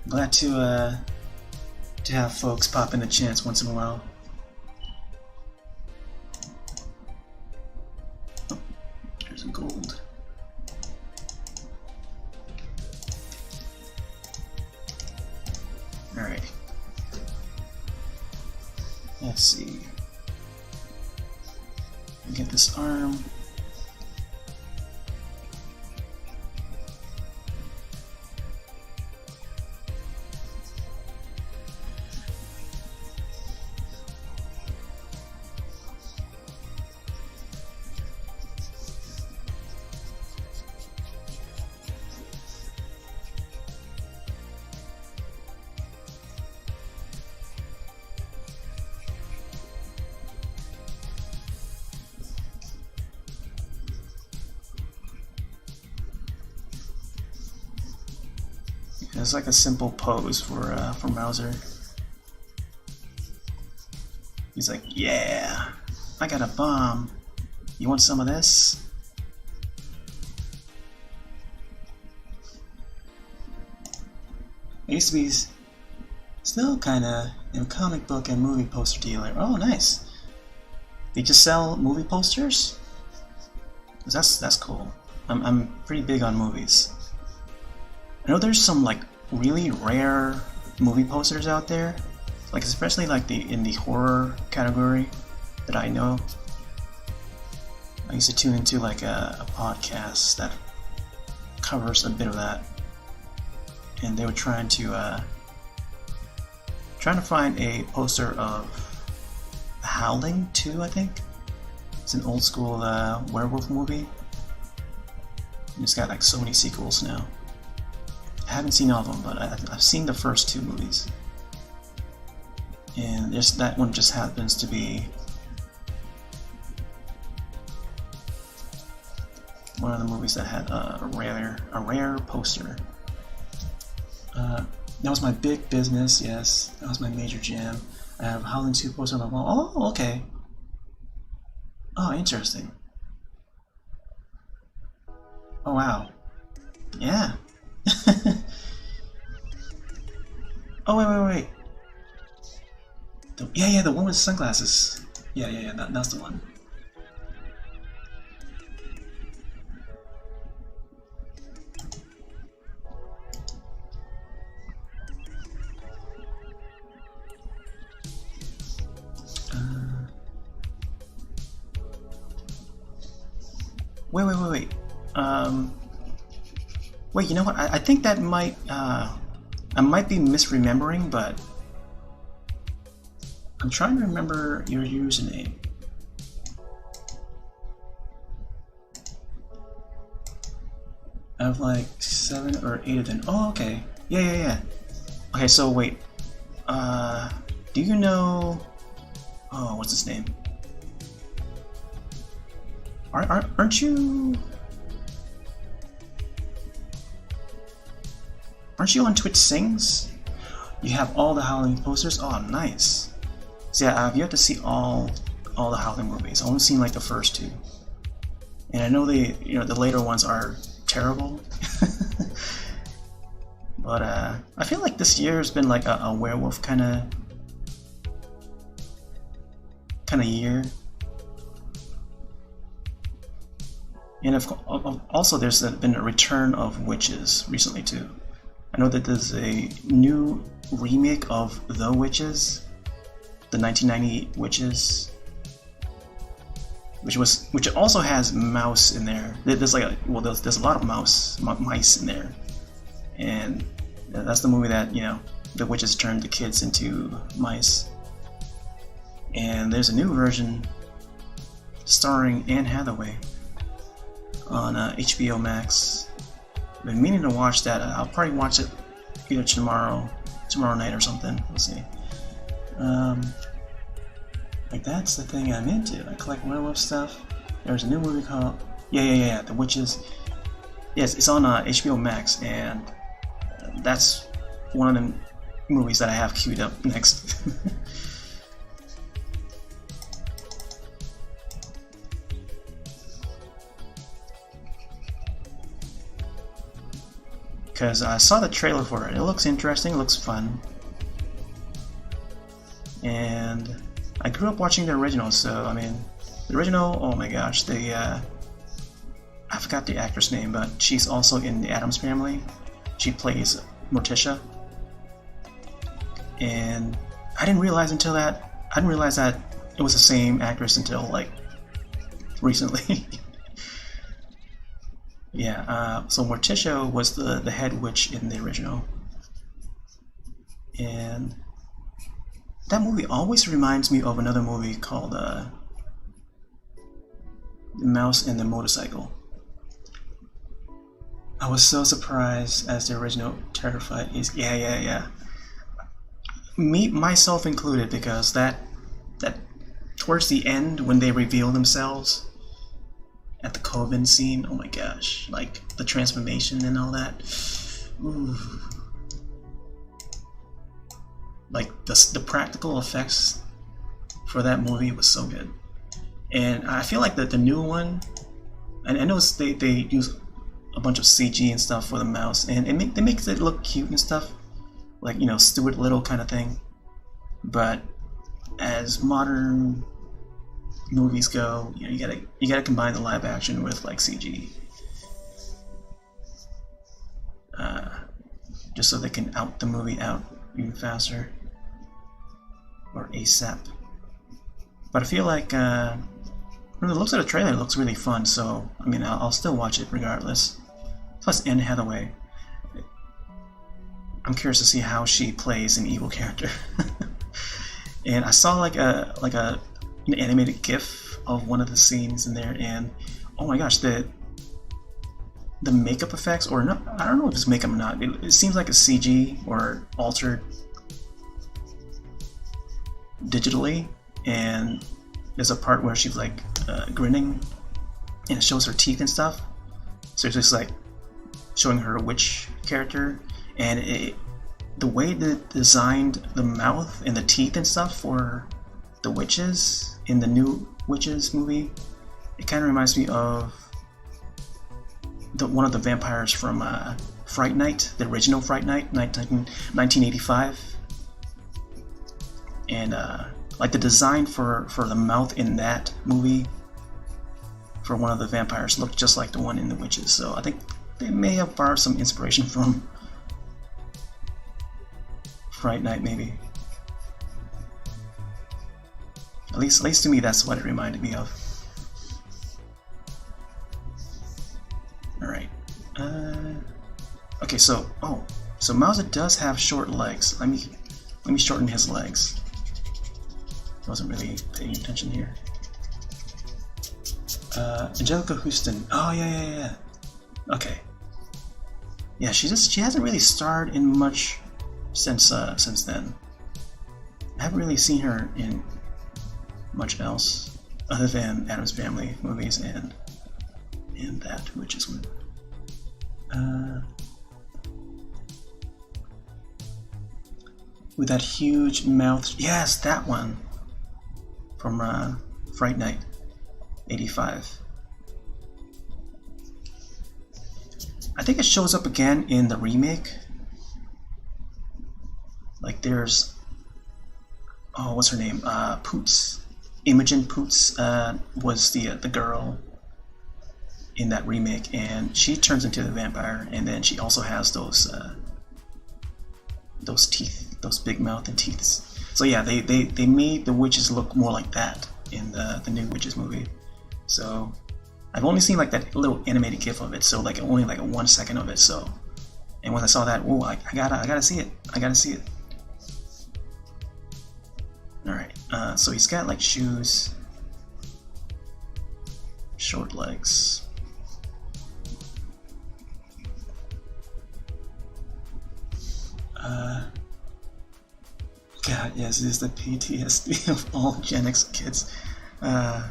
Glad to have folks pop in the chance once in a while. Oh, there's some gold. Alright. Let's see. Get this arm. It's like a simple pose for Mauser. He's like, yeah, I got a bomb. You want some of this? I used to be still kind of a comic book and movie poster dealer. Oh, nice. They just sell movie posters? That's cool. I'm pretty big on movies. I know there's some like really rare movie posters out there, like especially like in the horror category that I know. I used to tune into like a podcast that covers a bit of that, and they were trying to find a poster of The Howling 2, I think. It's an old school werewolf movie. And it's got like so many sequels now. I haven't seen all of them, but I've seen the first two movies. And just that one just happens to be one of the movies that had a rare poster. That was my big business, yes. That was my major jam. I have Howling 2 poster on my wall. Oh, okay. Oh, interesting. Oh, wow. Yeah. Oh, wait. Yeah, the one with sunglasses. Yeah, that's the one. Wait. Wait, you know what? I think that might, I might be misremembering, but I'm trying to remember your username. I have like 7 or 8 of them. Oh, okay. Yeah. Okay, so wait. Do you know... Oh, what's his name? Aren't you... Aren't you on Twitch Sings? You have all the Howling posters? Oh, nice. So yeah, I've yet to see all the Howling movies. I've only seen like the first 2. And I know the later ones are terrible. But I feel like this year has been like a werewolf kind of year. And also there's been a return of witches recently too. I know that there's a new remake of The Witches, the 1990 Witches, which also has mouse in there. There's like there's a lot of mice in there, and that's the movie that the witches turned the kids into mice. And there's a new version starring Anne Hathaway on HBO Max. I've been meaning to watch that. I'll probably watch it either tomorrow night or something. We'll see. Like that's the thing I'm into. I collect werewolf stuff. There's a new movie called The Witches. Yes, it's on HBO Max, and that's one of the movies that I have queued up next. Because I saw the trailer for it. It looks interesting, it looks fun. And I grew up watching the original, so I mean, the original, oh my gosh, I forgot the actress name, but she's also in the Addams Family. She plays Morticia. And I didn't realize that it was the same actress until like recently. Yeah, so Morticia was the head witch in the original. And that movie always reminds me of another movie called The Mouse and the Motorcycle. I was so surprised as the original terrified. Yeah. Me, myself included, because that towards the end when they reveal themselves at the Coven scene, oh my gosh, like the transformation and all that. Ooh. Like the practical effects for that movie was so good. And I feel like the new one, and I know they use a bunch of CG and stuff for the mouse, and it makes it look cute and stuff, like Stuart Little kind of thing. But as modern movies go, you gotta combine the live action with like CG, just so they can out the movie out even faster, or ASAP. But I feel like when it looks at the trailer, it looks really fun. So I mean, I'll still watch it regardless. Plus Anne Hathaway, I'm curious to see how she plays an evil character. And I saw like an animated GIF of one of the scenes in there, and oh my gosh, the makeup effects, or no, I don't know if it's makeup or not. It seems like a CG or altered digitally, and there's a part where she's like grinning, and it shows her teeth and stuff. So it's just like showing her witch character, and the way they designed the mouth and the teeth and stuff for the witches in the new Witches movie, it kind of reminds me of one of the vampires from Fright Night, the original Fright Night, 1985. And like the design for the mouth in that movie for one of the vampires looked just like the one in the Witches. So I think they may have borrowed some inspiration from Fright Night, maybe. At least to me, that's what it reminded me of. Alright. Okay, so Mauser does have short legs. Let me shorten his legs. Wasn't really paying attention here. Angelica Houston. Oh yeah. Okay. Yeah, she hasn't really starred in much since then. I haven't really seen her in much else other than Addams Family movies and that, which is one. With that huge mouth. Yes, that one from Fright Night, 85. I think it shows up again in the remake. Like there's, oh, what's her name? Poots. Imogen Poots was the girl in that remake, and she turns into the vampire, and then she also has those teeth, those big mouth and teeth. So yeah, they made the witches look more like that in the new Witches movie. So I've only seen like that little animated gif of it, so like only like 1 second of it. So, and when I saw that, oh, I gotta see it. I gotta see it. All right. So he's got like shoes, short legs. God, yes, it is the PTSD of all Gen X kids. Yeah,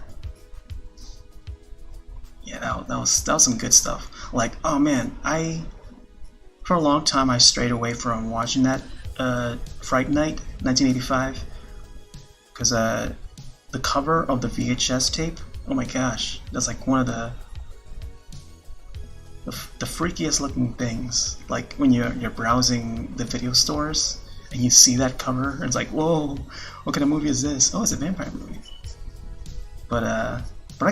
that was some good stuff. Like, oh man, for a long time I strayed away from watching that Fright Night 1985 because the cover of the VHS tape, oh my gosh, that's like one of the freakiest looking things. Like when you're browsing the video stores and you see that cover, and it's like, whoa, what kind of movie is this? Oh, it's a vampire movie. But I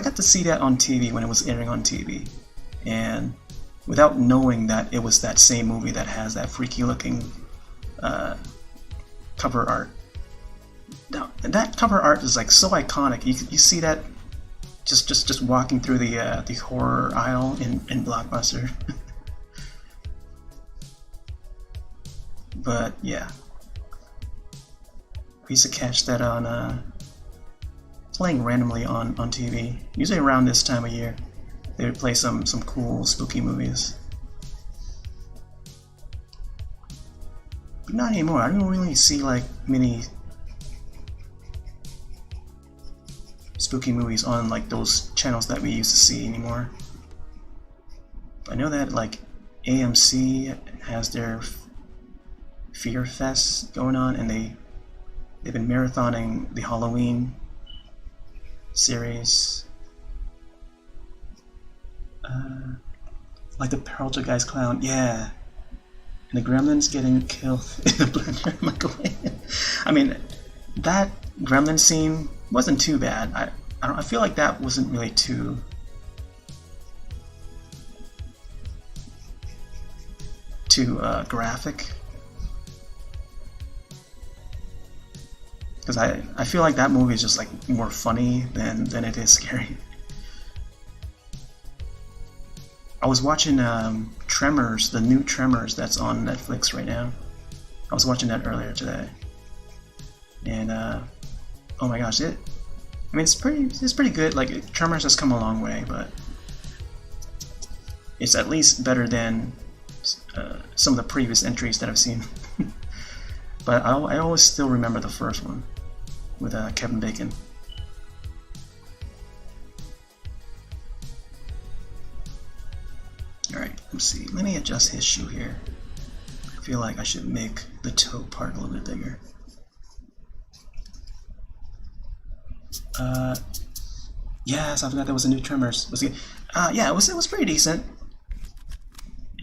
got to see that on TV when it was airing on TV, and without knowing that it was that same movie that has that freaky looking cover art. Now, that cover art is like so iconic. You see that just walking through the horror aisle in Blockbuster. But yeah, we used to catch that on playing randomly on TV. Usually around this time of year, they would play some cool spooky movies. But not anymore. I don't really see like many spooky movies on like those channels that we used to see anymore. I know that like AMC has their Fear Fest going on, and they've been marathoning the Halloween series. Like the Poltergeist clown, yeah. And the gremlins getting killed in the blender microwave. I mean, that gremlin scene wasn't too bad. I feel like that wasn't really too graphic. Because I feel like that movie is just like more funny than it is scary. I was watching Tremors, the new Tremors that's on Netflix right now. I was watching that earlier today, and oh my gosh, it's pretty good. Like Tremors has come a long way, but it's at least better than some of the previous entries that I've seen. But I always still remember the first one with Kevin Bacon. Alright, let's see. Let me adjust his shoe here. I feel like I should make the toe part a little bit bigger. Yes, I forgot there was a new Tremors. Yeah, it was pretty decent.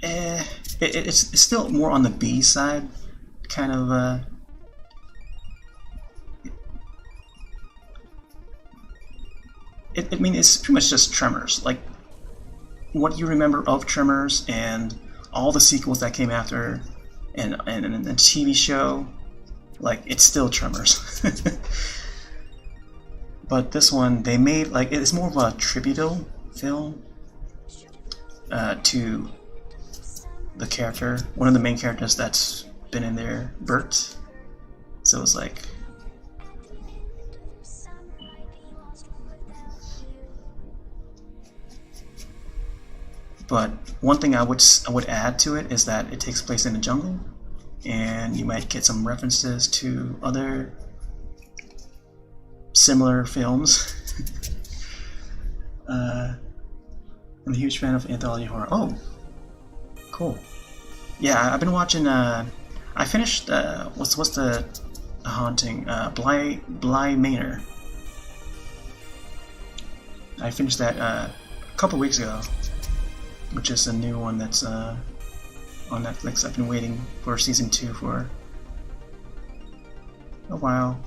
It's still more on the B side, kind of. I mean, it's pretty much just Tremors. Like, what you remember of Tremors and all the sequels that came after, and the TV show, like, it's still Tremors. But this one, they made, like, it's more of a tribute film to the character, one of the main characters that's been in there, Bert. So it's like, but one thing I would add to it is that it takes place in the jungle, and you might get some references to other similar films. I'm a huge fan of anthology horror. Oh, cool. Yeah, I've been watching. I finished. What's the haunting? Bly Manor. I finished that a couple weeks ago, which is a new one that's on Netflix. I've been waiting for season 2 for a while,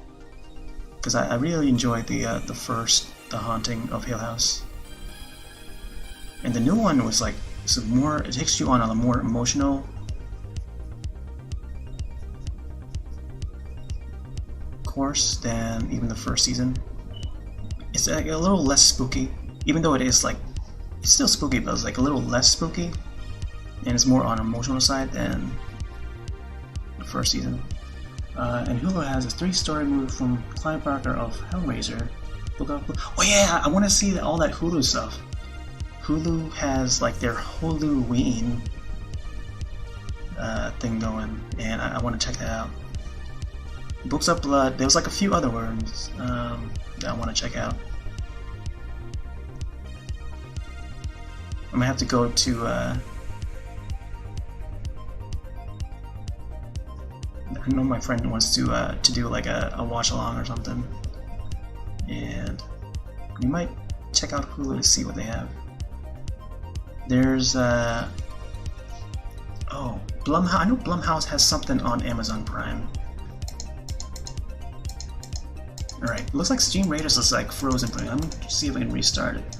because I really enjoyed the first, The Haunting of Hill House, and the new one was like more. It takes you on a more emotional course than even the first season. It's like a little less spooky, even though it is like it's still spooky, but it's like a little less spooky, and it's more on the emotional side than the first season. And Hulu has a 3-story movie from Clive Barker of Hellraiser. Oh yeah, I want to see all that Hulu stuff. Hulu has like their Huluween thing going, and I want to check that out. Books of Blood. There was like a few other ones that I want to check out. I'm gonna have to go to. I know my friend wants to do like a watch along or something, and we might check out Hulu to see what they have. There's oh, Blumhouse. I know Blumhouse has something on Amazon Prime. All right, looks like Steam Raiders is like frozen. I'm gonna see if I can restart it.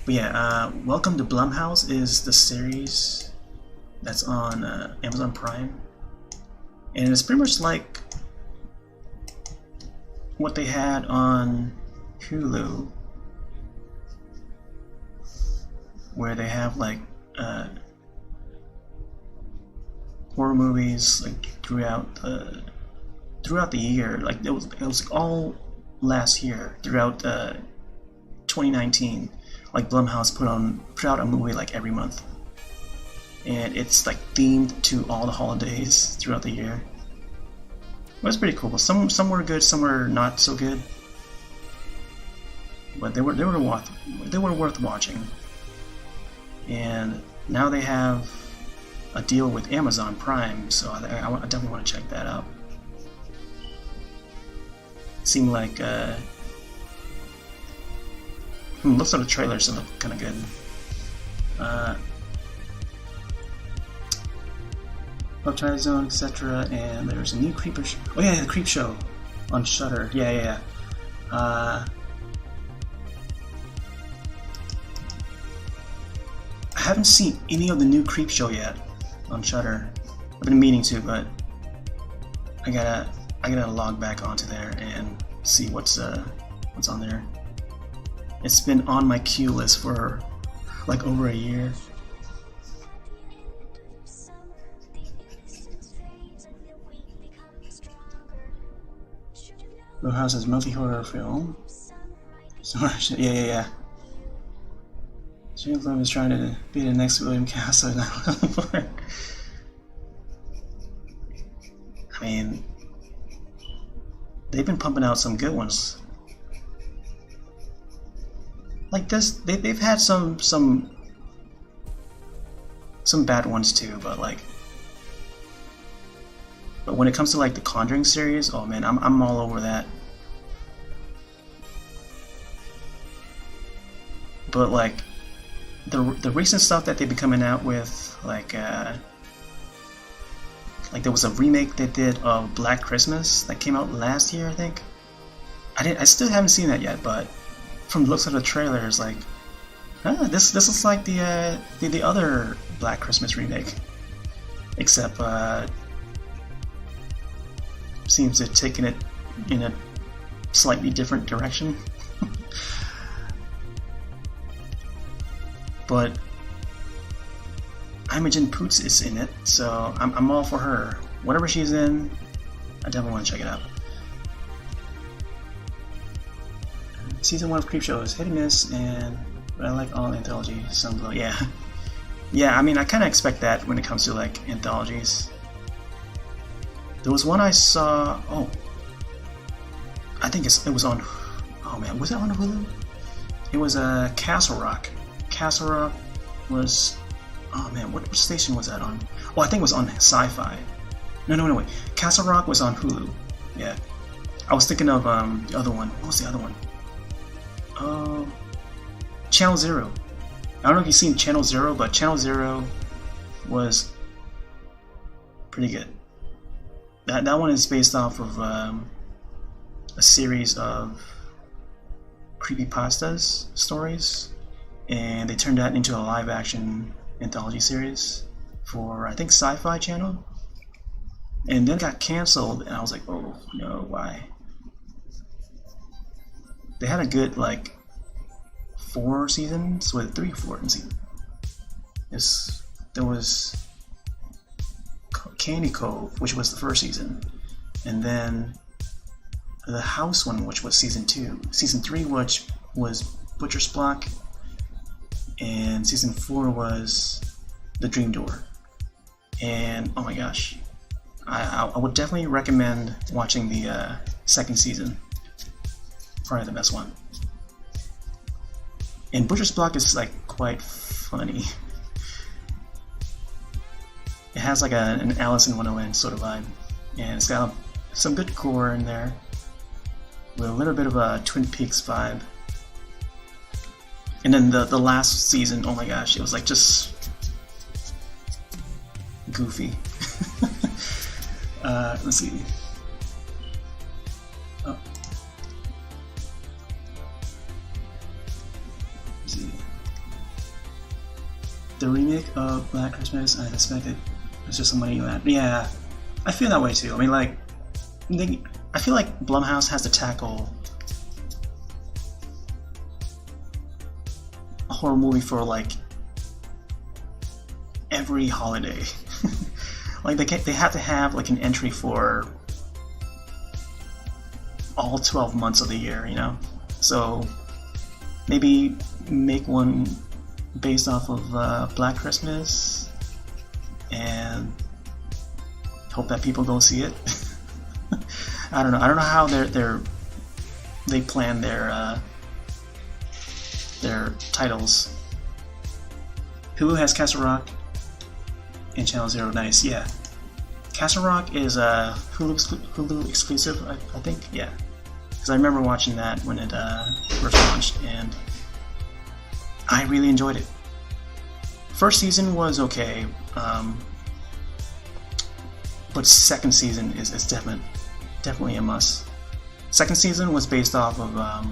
But yeah, Welcome to Blumhouse is the series that's on Amazon Prime, and it's pretty much like what they had on Hulu, where they have like horror movies like throughout the year. Like it was all last year throughout 2019. Like Blumhouse put out a movie like every month, and it's like themed to all the holidays throughout the year. It was pretty cool. Some were good, some were not so good, but they were worth watching. And now they have a deal with Amazon Prime, so I definitely want to check that out. It seemed like looks like the trailers look kind of good. Twilight Zone, etc. And there's a new Creeper show. Oh yeah, the Creep Show on Shudder. Yeah. I haven't seen any of the new Creep Show yet on Shudder. I've been meaning to, but I gotta log back onto there and see what's on there. It's been on my queue list for like over a year. Blumhouse's multi-horror film. Yeah. James Gunn is trying to be the next William Castle. I mean, they've been pumping out some good ones. Like this, they've had some bad ones too, but when it comes to like the Conjuring series, oh man, I'm all over that. But like the recent stuff that they've been coming out with, like there was a remake they did of Black Christmas that came out last year, I think. I still haven't seen that yet, but from the looks of the trailers, like, this is like the other Black Christmas remake, except seems to have taken it in a slightly different direction. But Imogen Poots is in it, so I'm all for her. Whatever she's in, I definitely want to check it out. Season 1 of Creepshow is hit and miss, but I like all anthology Sunblow. Yeah. Yeah, I mean, I kind of expect that when it comes to like anthologies. There was one I saw. Oh, I think it was on. Oh man, was it on Hulu? It was Castle Rock. Castle Rock was. Oh man, what station was that on? Oh, I think it was on Sci-Fi. No, wait. Castle Rock was on Hulu. Yeah, I was thinking of the other one. What was the other one? Channel Zero. I don't know if you've seen Channel Zero, but Channel Zero was pretty good. That one is based off of a series of creepypastas stories, and they turned that into a live-action anthology series for, I think, Sci-Fi Channel, and then got canceled, and I was like, oh no, why? They had a good, like, 4 seasons, with 3 or 4 seasons. There was Candy Cove, which was the first season, and then the House one, which was season 2. Season 3, which was Butcher's Block, and season 4 was The Dream Door. And oh my gosh, I would definitely recommend watching the second season. Probably the best one. And Butcher's Block is like quite funny. It has like an Alice in Wonderland sort of vibe, and it's got some good gore in there, with a little bit of a Twin Peaks vibe. And then the last season, oh my gosh, it was like just goofy. Let's see. Oh. Let's see. The remake of Black Christmas, I expected. It's just some money left. Yeah, I feel that way too. I mean, like, I feel like Blumhouse has to tackle a horror movie for like every holiday. Like they have to have like an entry for all 12 months of the year, you know? So maybe make one based off of Black Christmas and hope that people go see it. I don't know how they plan their titles. Hulu has Castle Rock and Channel Zero. Nice, yeah. Castle Rock is Hulu exclusive, I think, yeah. Because I remember watching that when it first launched, and I really enjoyed it. First season was okay, but second season is definitely a must. Second season was based off of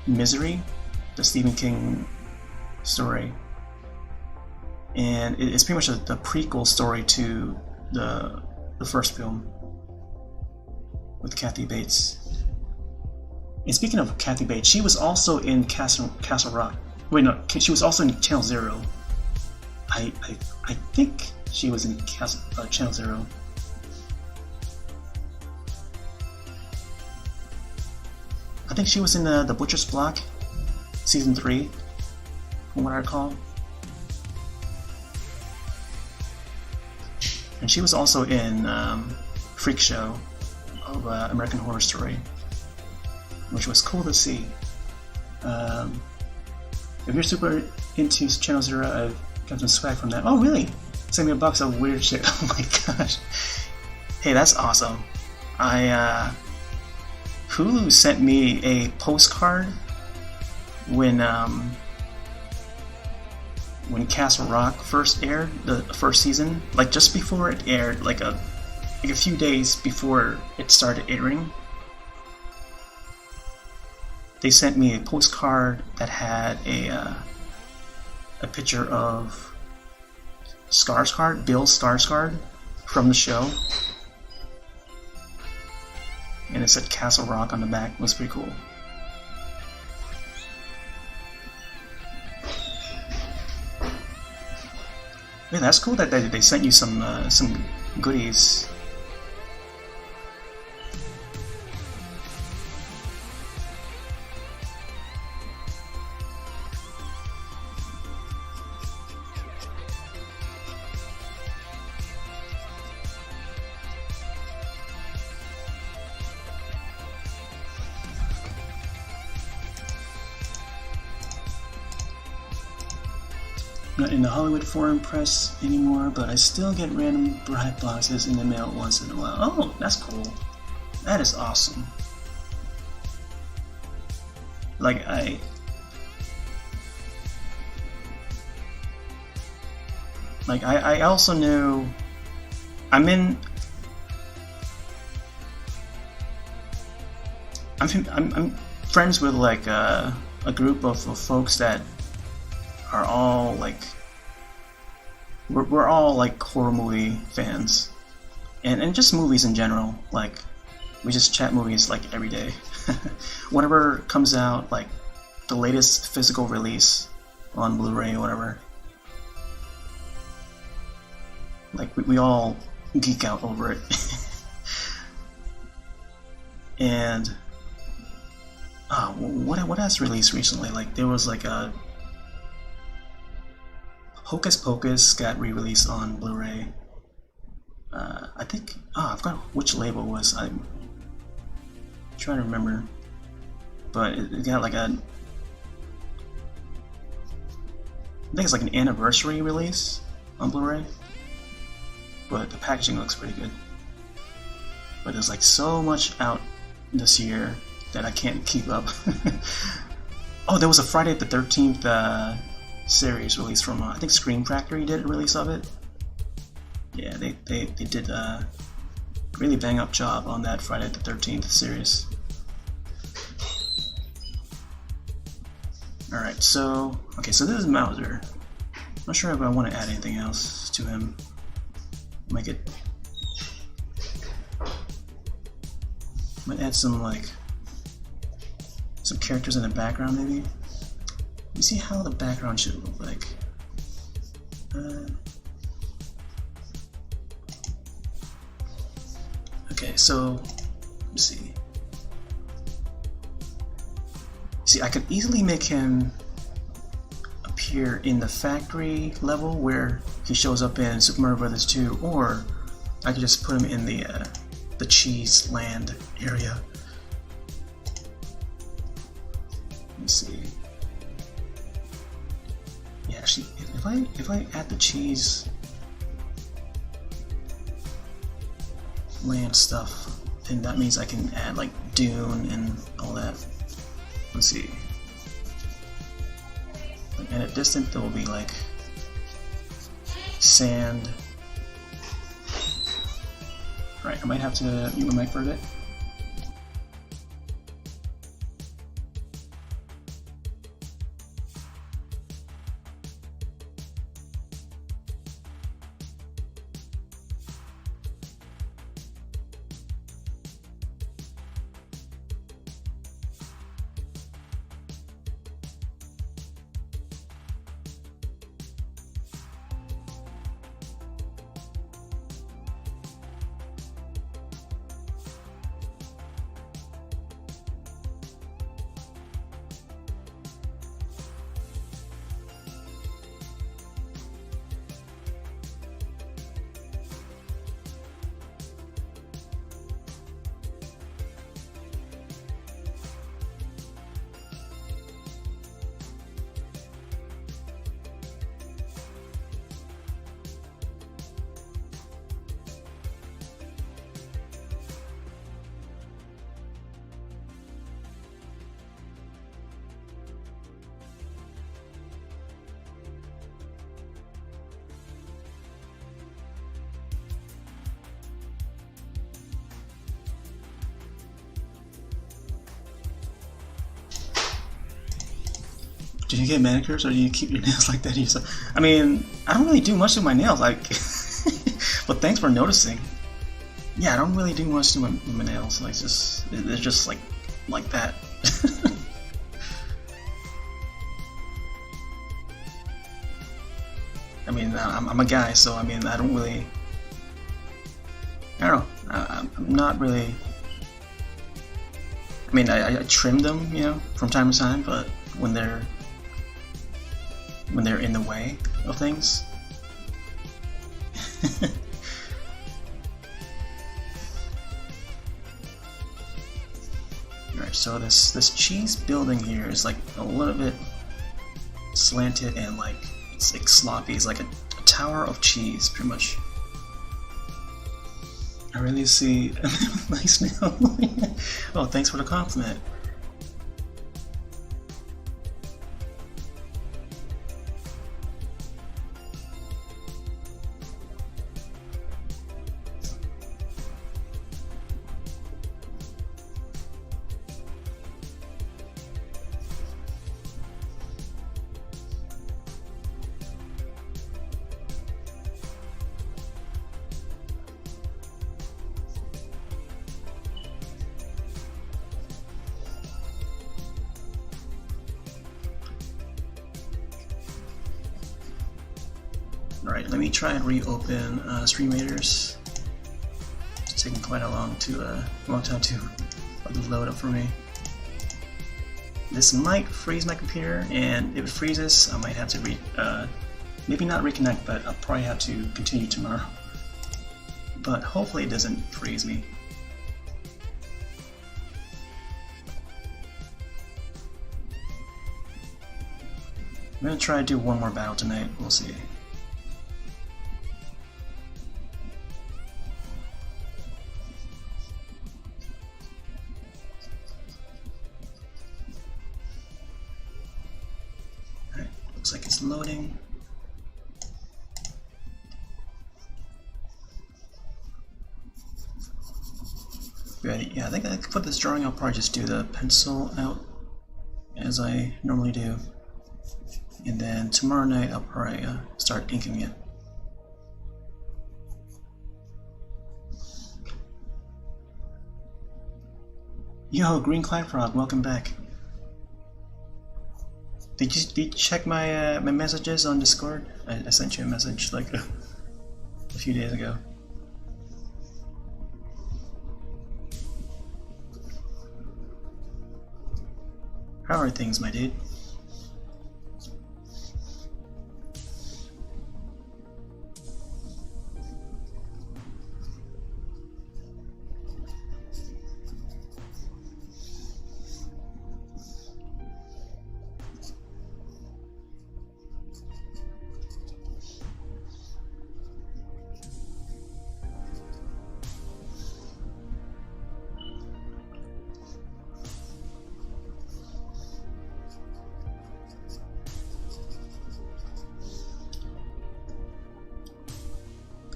Misery, the Stephen King story, and it's pretty much the prequel story to the first film with Kathy Bates. And speaking of Kathy Bates, she was also in Castle Rock. Wait, no, she was also in Channel Zero. I think she was in Channel Zero. I think she was in the Butcher's Block, season 3. from what I recall. And she was also in Freak Show of American Horror Story, which was cool to see. If you're super into Channel Zero, I've got some swag from that. Oh, really? Send me a box of weird shit. Oh my gosh. Hey, that's awesome. Hulu sent me a postcard when Castle Rock first aired, the first season, like just before it aired, like a few days before it started airing. They sent me a postcard that had a picture of Bill Skarsgård from the show, and it said Castle Rock on the back. It was pretty cool. Yeah, that's cool that they sent you some goodies. Not in the Hollywood Foreign Press anymore, but I still get random bribe boxes in the mail once in a while. Oh, that's cool. That is awesome. Like, I also knew I'm friends with like a group of folks that are all like we're all like horror movie fans, and just movies in general. Like, we just chat movies like every day. Whatever comes out, like the latest physical release on Blu-ray or whatever, like we all geek out over it. And what has released recently? Like, there was like a Hocus Pocus got re-released on Blu-ray. I think I forgot which label it was. I'm trying to remember, but it got like I think it's like an anniversary release on Blu-ray. But the packaging looks pretty good. But there's like so much out this year that I can't keep up. Oh, there was a Friday the 13th series released from I think Scream Factory did a release of it. Yeah, they did a really bang up job on that Friday the 13th series. Alright, so this is Mauser. Not sure if I want to add anything else to him. Might add some characters in the background maybe. Let me see how the background should look like. Okay, so let's see. See, I could easily make him appear in the factory level where he shows up in Super Mario Bros. 2, or I could just put him in the cheese land area. Let's see. Yeah, actually, if I add the cheese land stuff, then that means I can add like Dune and all that. Let's see. And at distant there will be like sand. Alright, I might have to mute my mic for a bit. Do you get manicures or do you keep your nails like that? I mean, I don't really do much to my nails, like. But thanks for noticing. Yeah, I don't really do much to my nails. Like, they're just like that. I mean, I'm a guy, so I mean, I don't really. I don't know. I'm not really. I mean, I trim them, you know, from time to time, but when they're in the way of things. Alright, so this cheese building here is like a little bit slanted and like it's like sloppy. It's like a tower of cheese, pretty much. I really see nice nail. Oh, thanks for the compliment. Alright, let me try and reopen StreamRadars. It's taking quite a long time to load up for me. This might freeze my computer, and if it freezes, I might have to maybe not reconnect, but I'll probably have to continue tomorrow. But hopefully it doesn't freeze me. I'm gonna try to do one more battle tonight, we'll see. Looks like it's loading. Ready? Yeah, I think I could put this drawing. I'll probably just do the pencil out as I normally do, and then tomorrow night I'll probably start inking it. Yo, Green Clyde Frog, welcome back. Did you check my my messages on Discord? I sent you a message like a few days ago. How are things, my dude?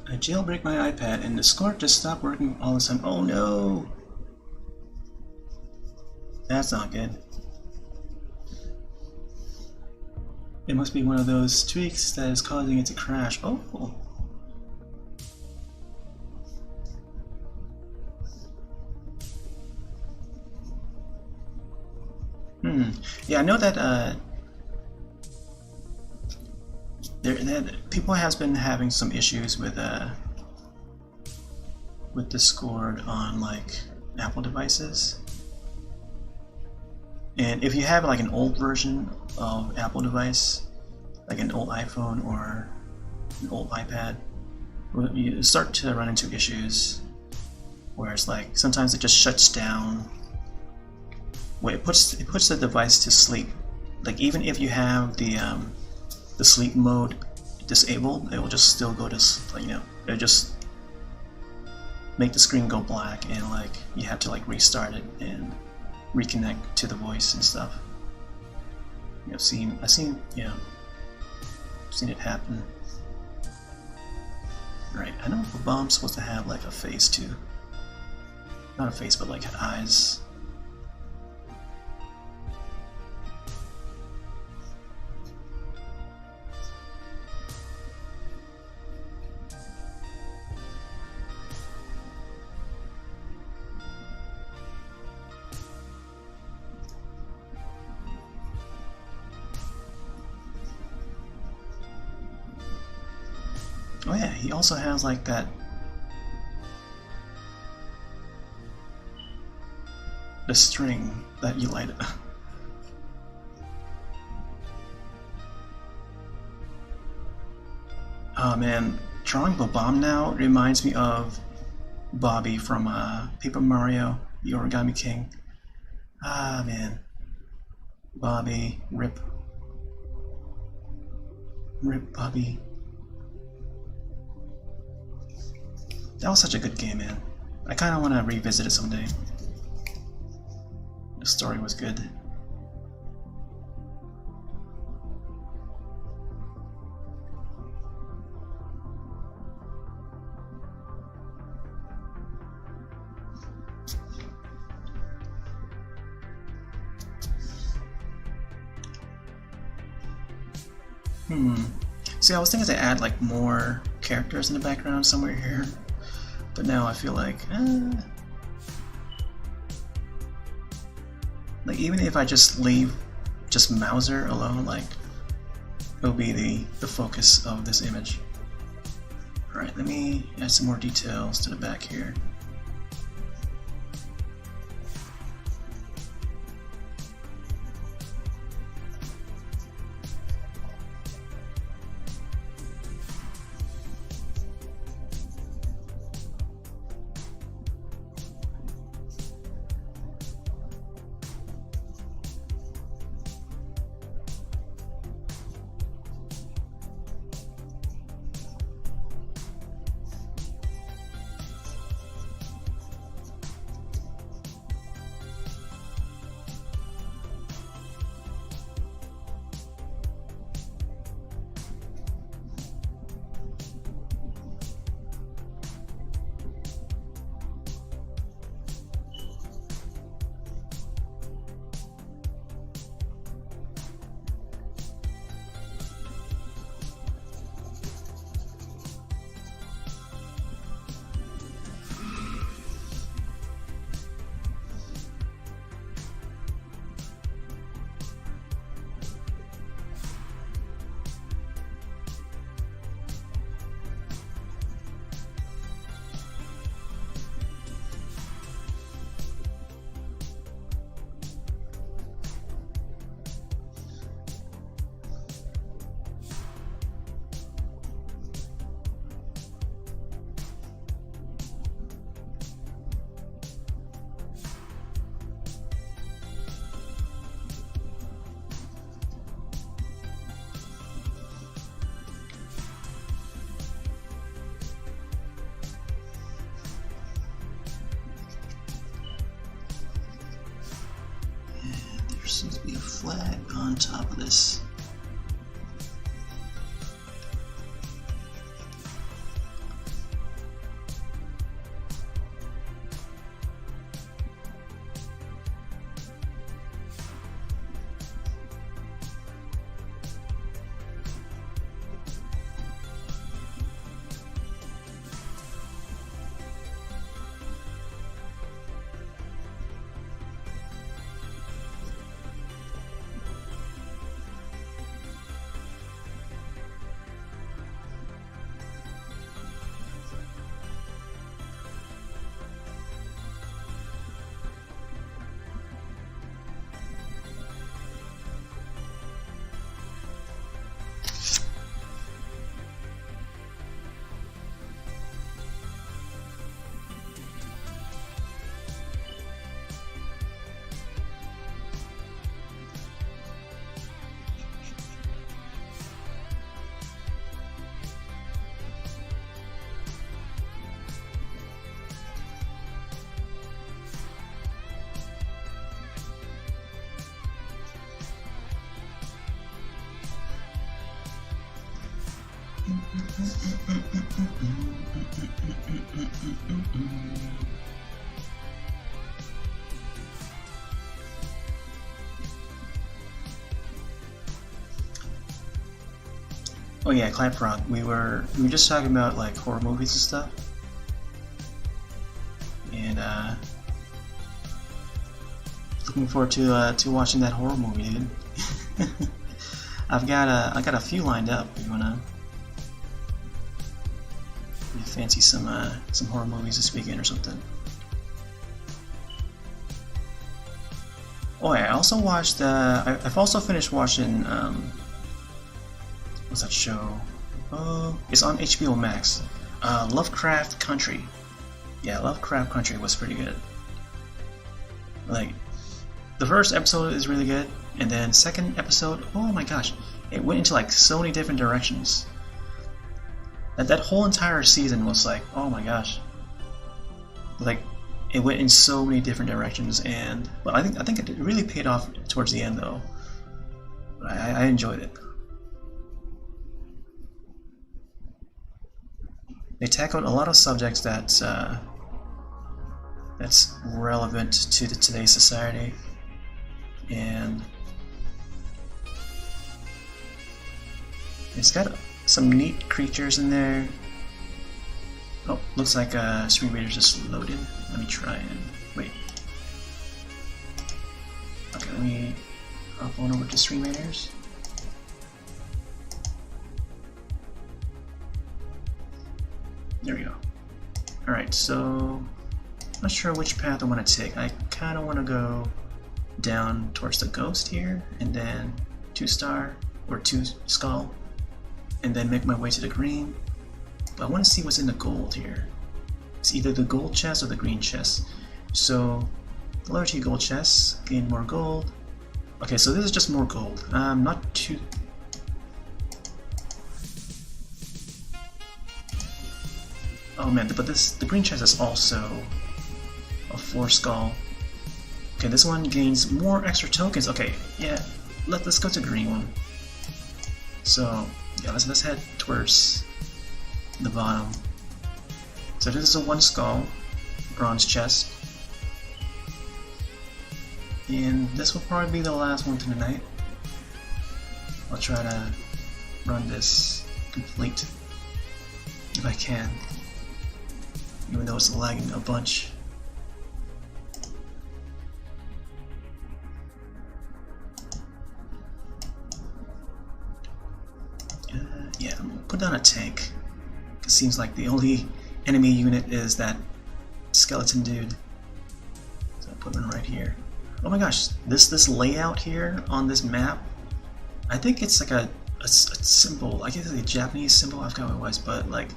I jailbreak my iPad and Discord just stopped working all the time. Oh no! That's not good. It must be one of those tweaks that is causing it to crash. Oh! Yeah, I know that people has been having some issues with Discord on like Apple devices, and if you have like an old version of Apple device, like an old iPhone or an old iPad, you start to run into issues where it's like sometimes it just shuts down. Well, it puts the device to sleep. Like even if you have the sleep mode disabled, it will just still go to, you know, it'll just make the screen go black, and like you have to like restart it and reconnect to the voice and stuff. I've seen it happen. Right, I know the bomb's supposed to have like a face too. Not a face, but like eyes. Oh yeah, he also has like that. The string that you light. Oh man, drawing Bob-omb now reminds me of Bobby from Paper Mario, the Origami King. Ah man, Bobby, rip Bobby. That was such a good game, man. I kind of want to revisit it someday. The story was good. See, I was thinking to add like more characters in the background somewhere here, but now I feel like even if I just leave just Mauser alone, like it'll be the focus of this image. Alright, let me add some more details to the back here. There seems to be a flag on top of this. Oh yeah, Clap Rock. We were just talking about like horror movies and stuff, and looking forward to watching that horror movie, dude. I got a few lined up. You wanna? fancy some horror movies this weekend or something. Oh, I also watched. I've also finished watching. What's that show? Oh, it's on HBO Max. Lovecraft Country. Yeah, Lovecraft Country was pretty good. Like, the first episode is really good, and then second episode, oh my gosh, it went into like so many different directions. That whole entire season was like, oh my gosh, like it went in so many different directions, and but I think it really paid off towards the end though. I enjoyed it. They tackled a lot of subjects that's relevant to today's society, and it's got some neat creatures in there. Oh, looks like Stream Raiders just loaded. Let me try and wait. Okay, let me hop on over to Stream Raiders. There we go. Alright, so not sure which path I want to take. I kind of want to go down towards the ghost here, and then 2-star or 2-skull, and then make my way to the green. But I want to see what's in the gold here. It's either the gold chest or the green chest. So lower to gold chest, gain more gold. Okay, so this is just more gold. Not too. Oh man, but the green chest is also a 4-skull. Okay, this one gains more extra tokens. Okay, yeah, let's go to the green one. So yeah, let's head towards the bottom. So this is a 1-skull bronze chest, and this will probably be the last one tonight. I'll try to run this complete if I can, even though it's lagging a bunch. Yeah, I'm gonna put down a tank. It seems like the only enemy unit is that skeleton dude. So I'll put him right here. Oh my gosh, this layout here on this map, I think it's like a symbol. I guess it's a Japanese symbol. I forgot what it was, but like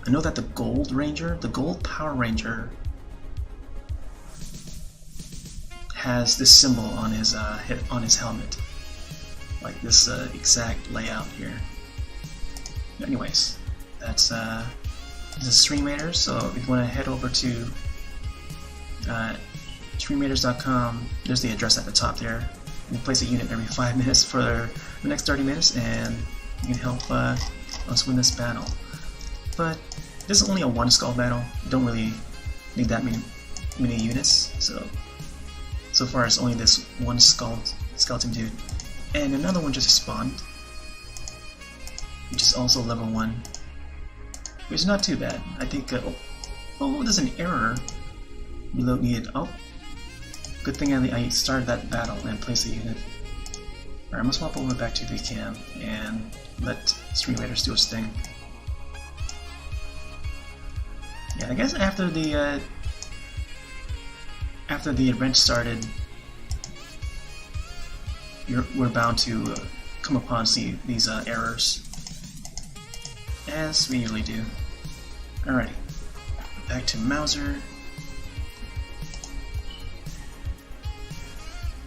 I know that the Gold Ranger, the Gold Power Ranger, has this symbol on his helmet, like this exact layout here. Anyways, that's this is Stream Raiders. So if you want to head over to streamraiders.com, there's the address at the top there. You can place a unit every 5 minutes for the next 30 minutes, and you can help us win this battle. But this is only a 1-skull battle. You don't really need that many units. So far it's only this 1 skeleton dude, and another one just spawned, which is also level 1, which is not too bad. I think. Oh, there's an error. Reload needed. Oh, good thing I started that battle and placed a unit. Alright, I'm gonna swap over back to the cam and let Stream Raiders do its thing. Yeah, I guess after the event started, we're bound to come upon these errors, as we usually do. Alrighty, back to Mauser.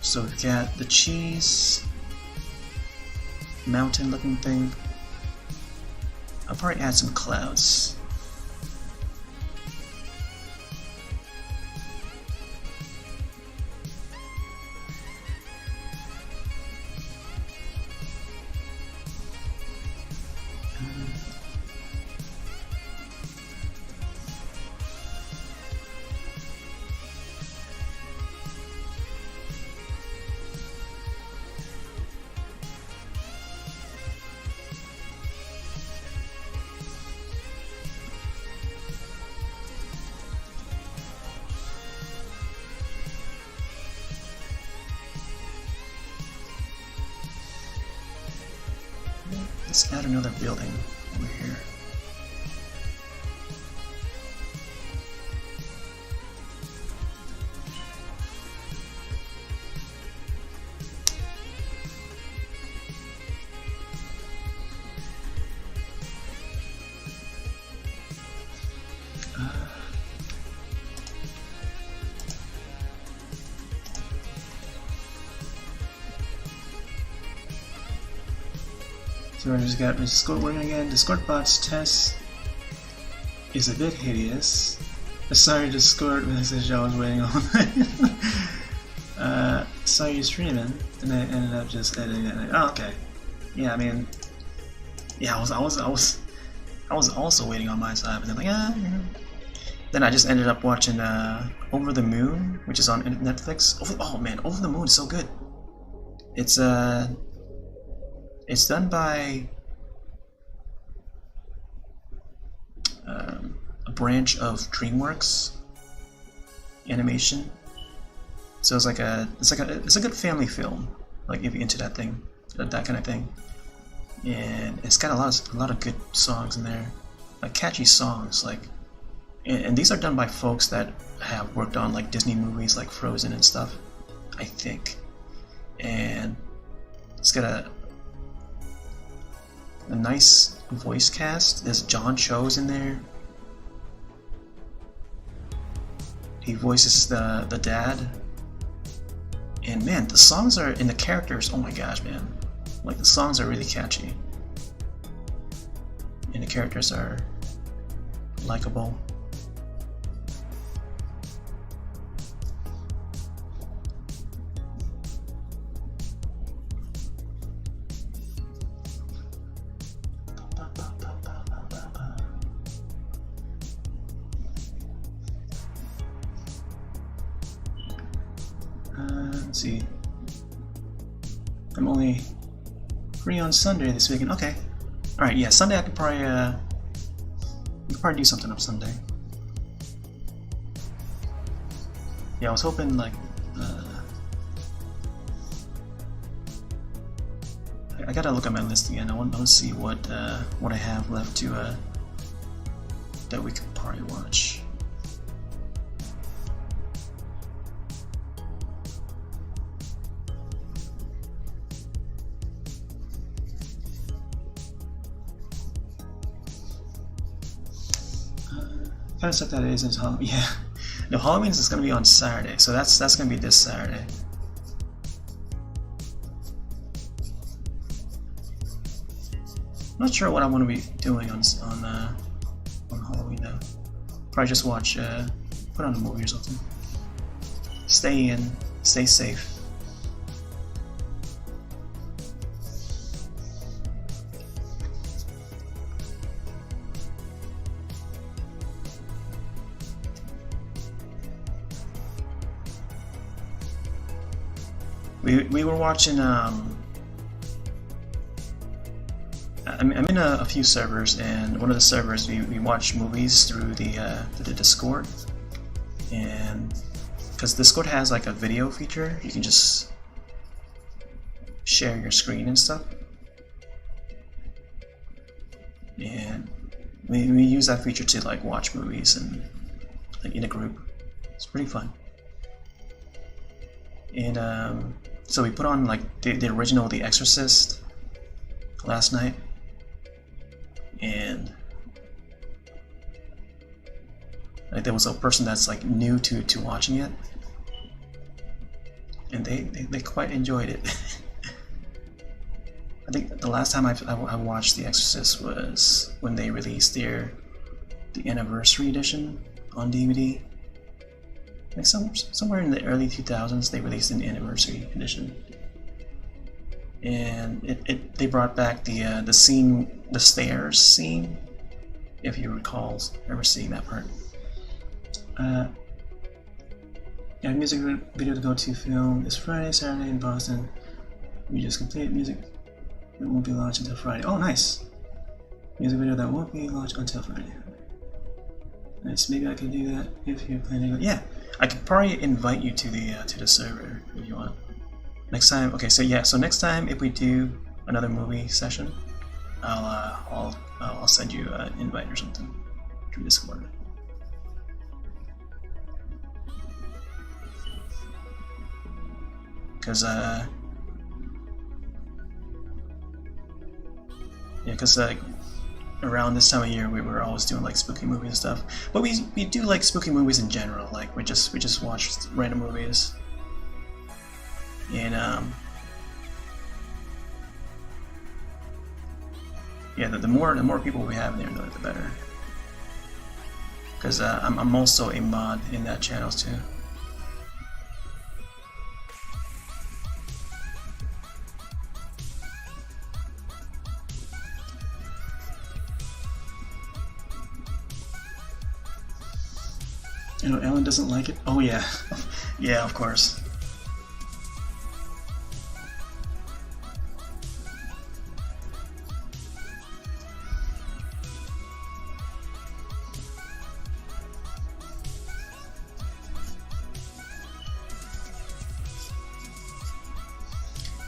So we've got the cheese mountain looking thing. I'll probably add some clouds. Let's add another building over here. So I just got my Discord working again. Discord bots test is a bit hideous. Sorry Discord message I was waiting on. Saw you streaming, and I ended up just editing it. Oh, okay. Yeah, I mean, yeah, I was also waiting on my side, but then like, Then I just ended up watching Over the Moon, which is on Netflix. Oh man, Over the Moon is so good. It's done by a branch of DreamWorks Animation. So it's a good family film, like if you're into that thing, that kind of thing. And it's got a lot of good songs in there, like catchy songs, like. And these are done by folks that have worked on like Disney movies like Frozen and stuff, I think. And it's got a nice voice cast. There's John Cho's in there. He voices the dad. And man, the songs are in the characters. Oh my gosh, man! Like the songs are really catchy, and the characters are likable. Let's see. I'm only free on Sunday this weekend. Okay. Alright, yeah, Sunday I could probably do something on Sunday. Yeah, I was hoping like I gotta look at my list again. I want to see what I have left to that we could probably watch. Kind of stuff that is into Halloween. Yeah, no, Halloween's is gonna be on Saturday, so that's gonna be this Saturday. I'm not sure what I want to be doing on Halloween though. Probably just watch, put on a movie or something. Stay in, stay safe. We were watching. I'm in a few servers, and one of the servers we watch movies through the Discord, and because Discord has like a video feature, you can just share your screen and stuff, and we use that feature to like watch movies and like in a group. It's pretty fun. And so we put on like the original The Exorcist last night, and like there was a person that's like new to watching it, and they quite enjoyed it. I think the last time I watched The Exorcist was when they released the anniversary edition on DVD. Like somewhere in the early 2000s, they released an anniversary edition, and they brought back the scene, the stairs scene, if you recall ever seeing that part. Yeah, music video to go to film this Friday, Saturday in Boston. We just completed music. It won't be launched until Friday. Oh, nice! Music video that won't be launched until Friday. Nice. Maybe I can do that if you're planning on. Yeah. I could probably invite you to the server if you want. Next time, okay. So yeah, so next time if we do another movie session, I'll send you an invite or something through Discord. Cause around this time of year we were always doing like spooky movies and stuff, but we do like spooky movies in general. Like we just watch random movies, and Yeah, the more people we have in there, the better. Because I'm also a mod in that channel too. You know, Ellen doesn't like it? Oh yeah. Yeah, of course.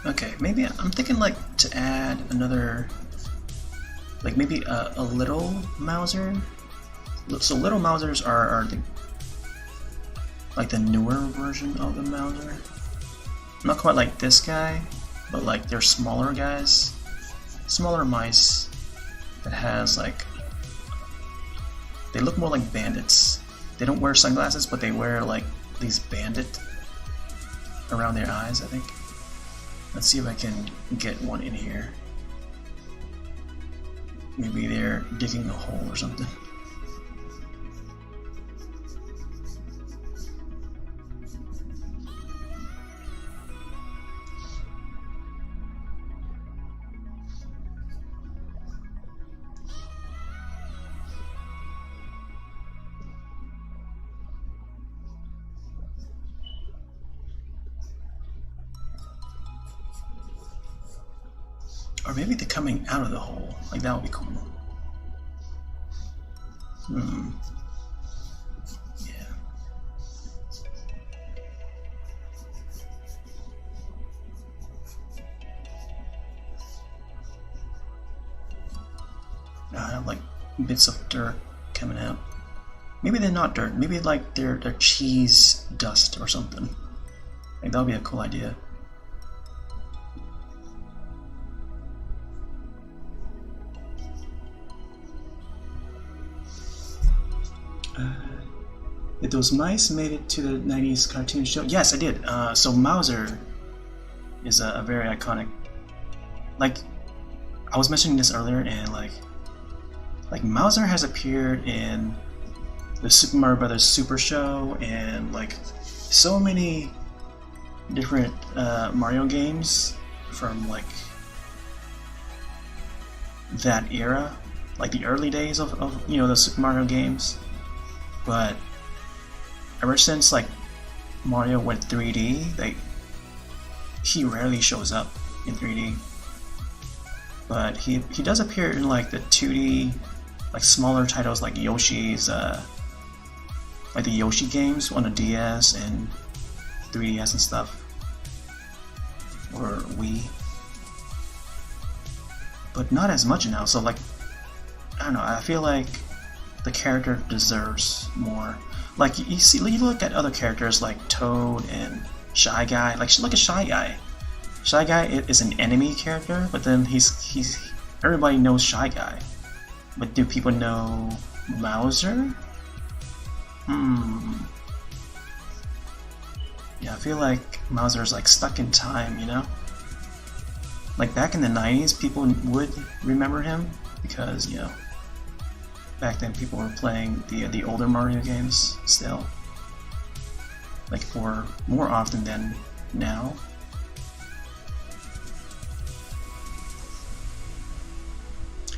Okay, maybe I'm thinking like to add another, like maybe a little Mauser. So little Mausers are the, like the newer version of the Mauser. Not quite like this guy, but like they're smaller guys, smaller mice that has like, they look more like bandits. They don't wear sunglasses, but they wear like these bandit around their eyes, I think. Let's see if I can get one in here. Maybe they're digging a hole or something. Or maybe they're coming out of the hole. Like, that would be cool. Yeah. I have like bits of dirt coming out. Maybe they're not dirt. Maybe like they're cheese dust or something. Like, that would be a cool idea. Did those mice made it to the 90s cartoon show? Yes, I did. So Mauser is a very iconic. Like, I was mentioning this earlier, and like Mauser has appeared in the Super Mario Brothers Super Show and like so many different Mario games from like that era, like the early days of you know, the Super Mario games. But ever since like Mario went 3D, like he rarely shows up in 3D. But he does appear in like the 2D, like smaller titles like Yoshi's, like the Yoshi games on the DS and 3DS and stuff, or Wii. But not as much now. So like, I don't know. I feel like the character deserves more. Like you see, you look at other characters like Toad and Shy Guy. Like, look at Shy Guy. Shy Guy is an enemy character, but then he's everybody knows Shy Guy. But do people know Mauser? Yeah, I feel like Mauser's like stuck in time, you know? Like back in the 90s, people would remember him because, you know, back then people were playing the older Mario games still. Like, for more often than now.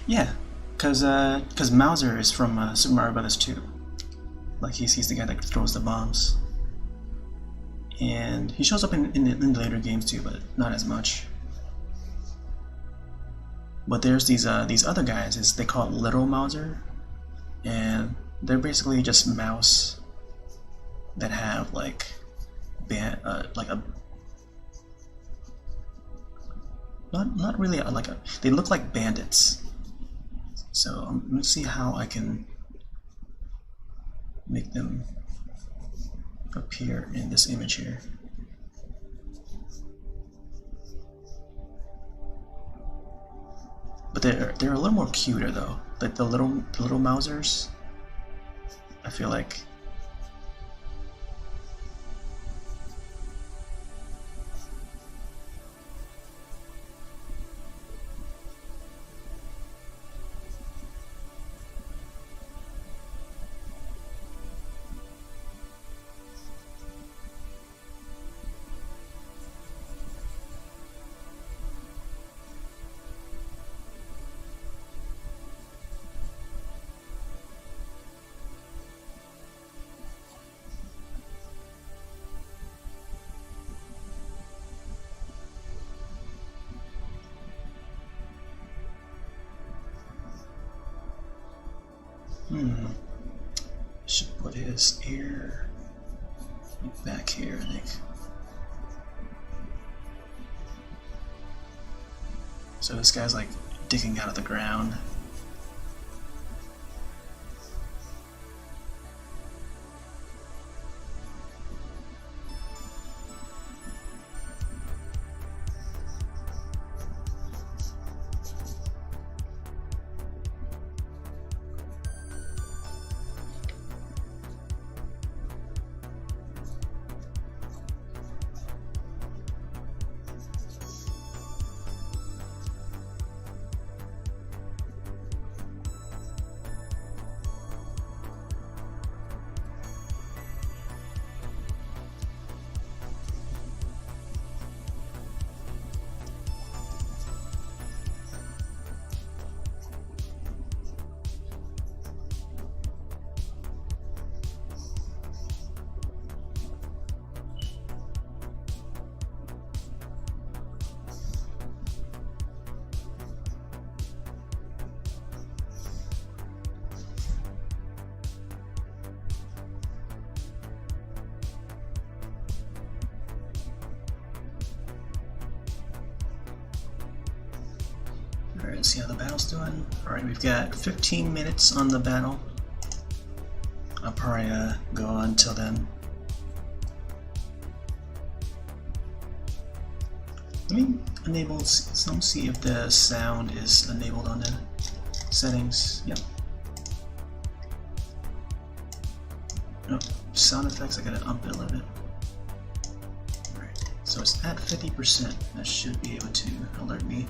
Yeah, cause Mauser is from Super Mario Brothers 2. Like, he's the guy that throws the bombs, and he shows up in the later games too, but not as much. But there's these other guys. They call it Little Mauser, and they're basically just mouse that have like not really like a, they look like bandits. So I'm gonna see how I can make them appear in this image here. But they're a little more cuter though. Like the little Mausers, I feel like. Should put his ear back here, I think. So this guy's like digging out of the ground. Alright, let's see how the battle's doing. Alright, we've got 15 minutes on the battle. I'll probably go on until then. Let me enable some, see if the sound is enabled on the settings. Yep. Oh, sound effects, I gotta up it a little bit. Alright, so it's at 50%. That should be able to alert me.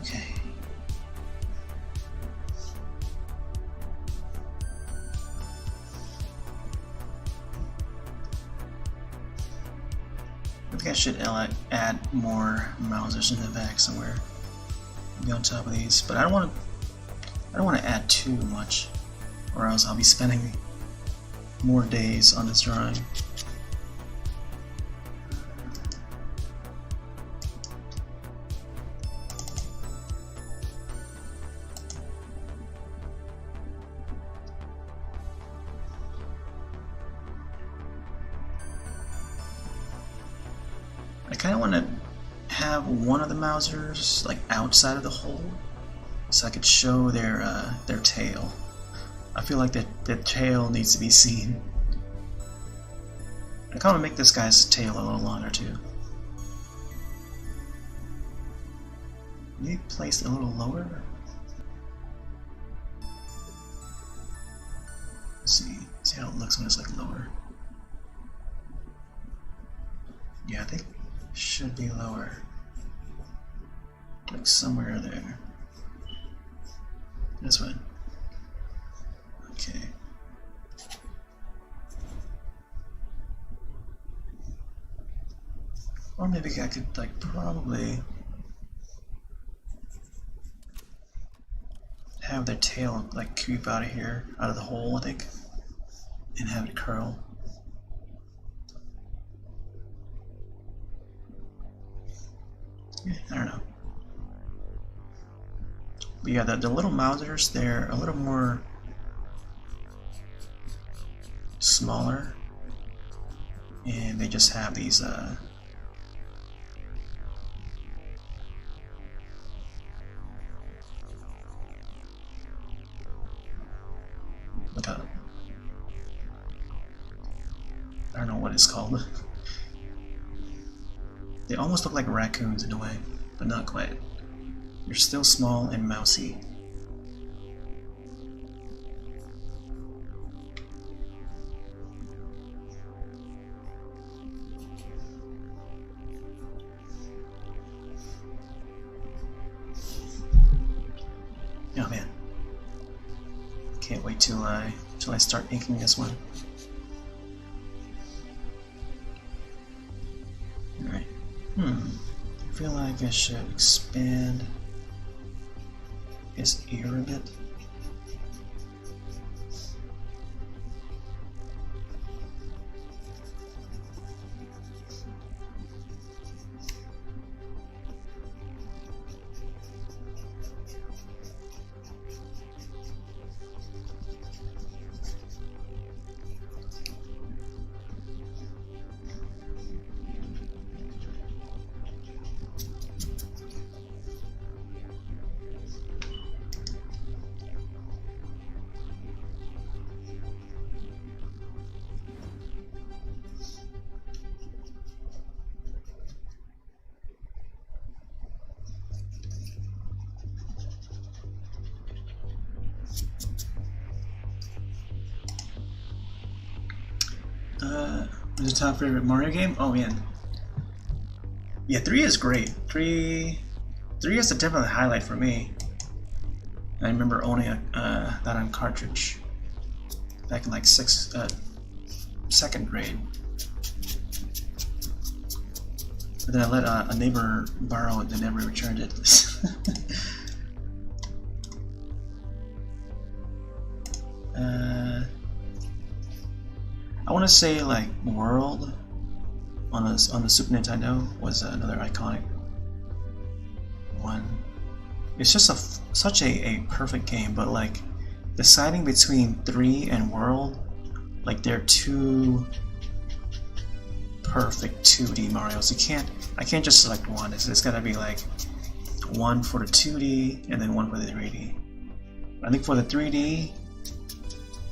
Okay. I think I should add more Mausers in the back somewhere. Maybe on top of these, but I don't want to add too much, or else I'll be spending more days on this drawing. I kind of want to have one of the Mausers like outside of the hole, so I could show their tail. I feel like the tail needs to be seen. I kind of make this guy's tail a little longer too. Maybe place it a little lower. Let's see how it looks when it's like lower. Yeah, I think should be lower. Like somewhere there. This one. Okay. Or maybe I could like probably have their tail like creep out of here, out of the hole, I think, and have it curl. Yeah, I don't know. But yeah, the little Mousers, they're a little more smaller, and they just have these like a, I don't know what it's called. They almost look like raccoons in a way, but not quite. They're still small and mousy. Oh man. Can't wait till I start inking this one. Alright. I feel like I should expand his ear a bit. What's your top favorite Mario game? Oh man. Yeah, 3 is great. 3 is a definite highlight for me. I remember owning that on cartridge back in like second grade. But then I let a neighbor borrow it and never returned it. I want to say like World on the Super Nintendo was another iconic one. It's just such a perfect game, but like deciding between 3 and World, like they're two perfect 2D Marios. I can't just select one. It's gotta be like one for the 2D and then one for the 3D. I think for the 3D,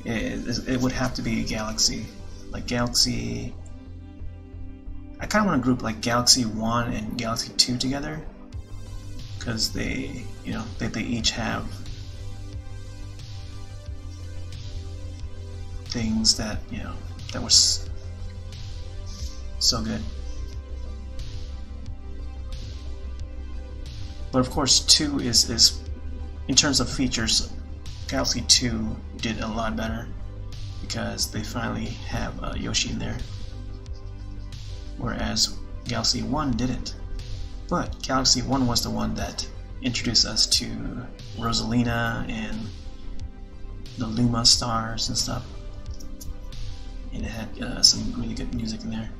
it would have to be Galaxy. Like Galaxy, I kind of want to group like Galaxy 1 and Galaxy 2 together, because they each have things that that were so good. But of course, 2 is in terms of features, Galaxy 2 did a lot better, because they finally have Yoshi in there, whereas Galaxy 1 didn't. But Galaxy 1 was the one that introduced us to Rosalina and the Luma stars and stuff, and it had some really good music in there.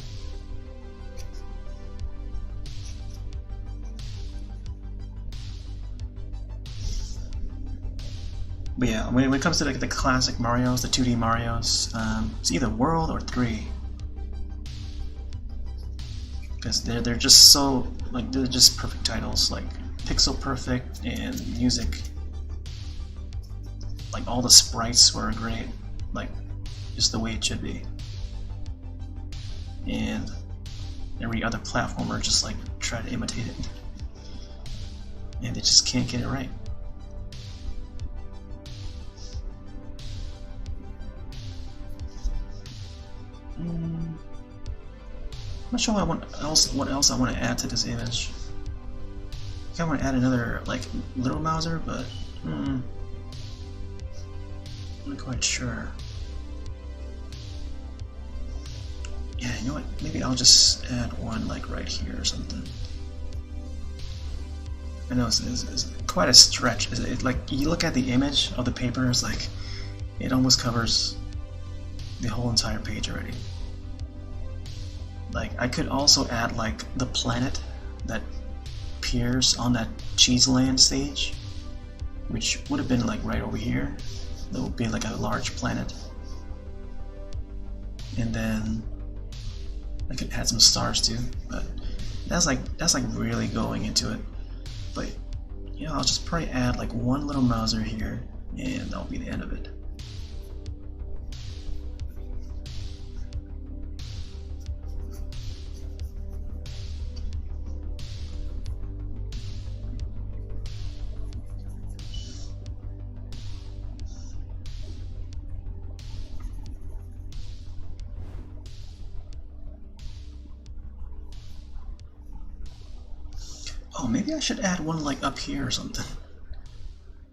But yeah, when it comes to like the classic Marios, the 2D Marios, it's either World or 3, because they're just so like they're just perfect titles, like pixel perfect, and music. Like all the sprites were great, like just the way it should be, and every other platformer just like try to imitate it, and they just can't get it right. I'm not sure what else I want to add to this image. I think I want to add another like little Mauser, but I'm not quite sure. Yeah, you know what? Maybe I'll just add one like right here or something. I know it's quite a stretch. Like you look at the image of the paper, it's like it almost covers the whole entire page already. Like I could also add like the planet that appears on that Cheese Land stage, which would have been like right over here. That would be like a large planet, and then I could add some stars too. But that's like really going into it. But you know, I'll just probably add like one little Mauser here, and that'll be the end of it. Oh, maybe I should add one like up here or something,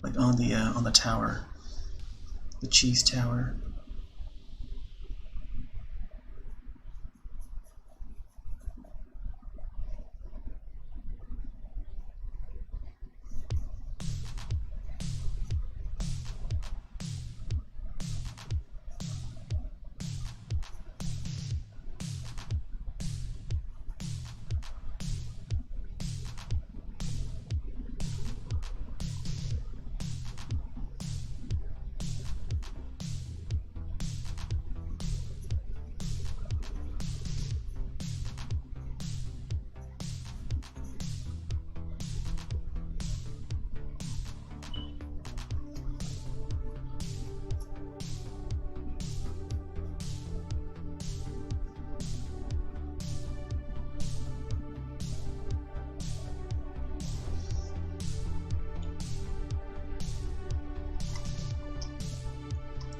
like on the tower, the cheese tower.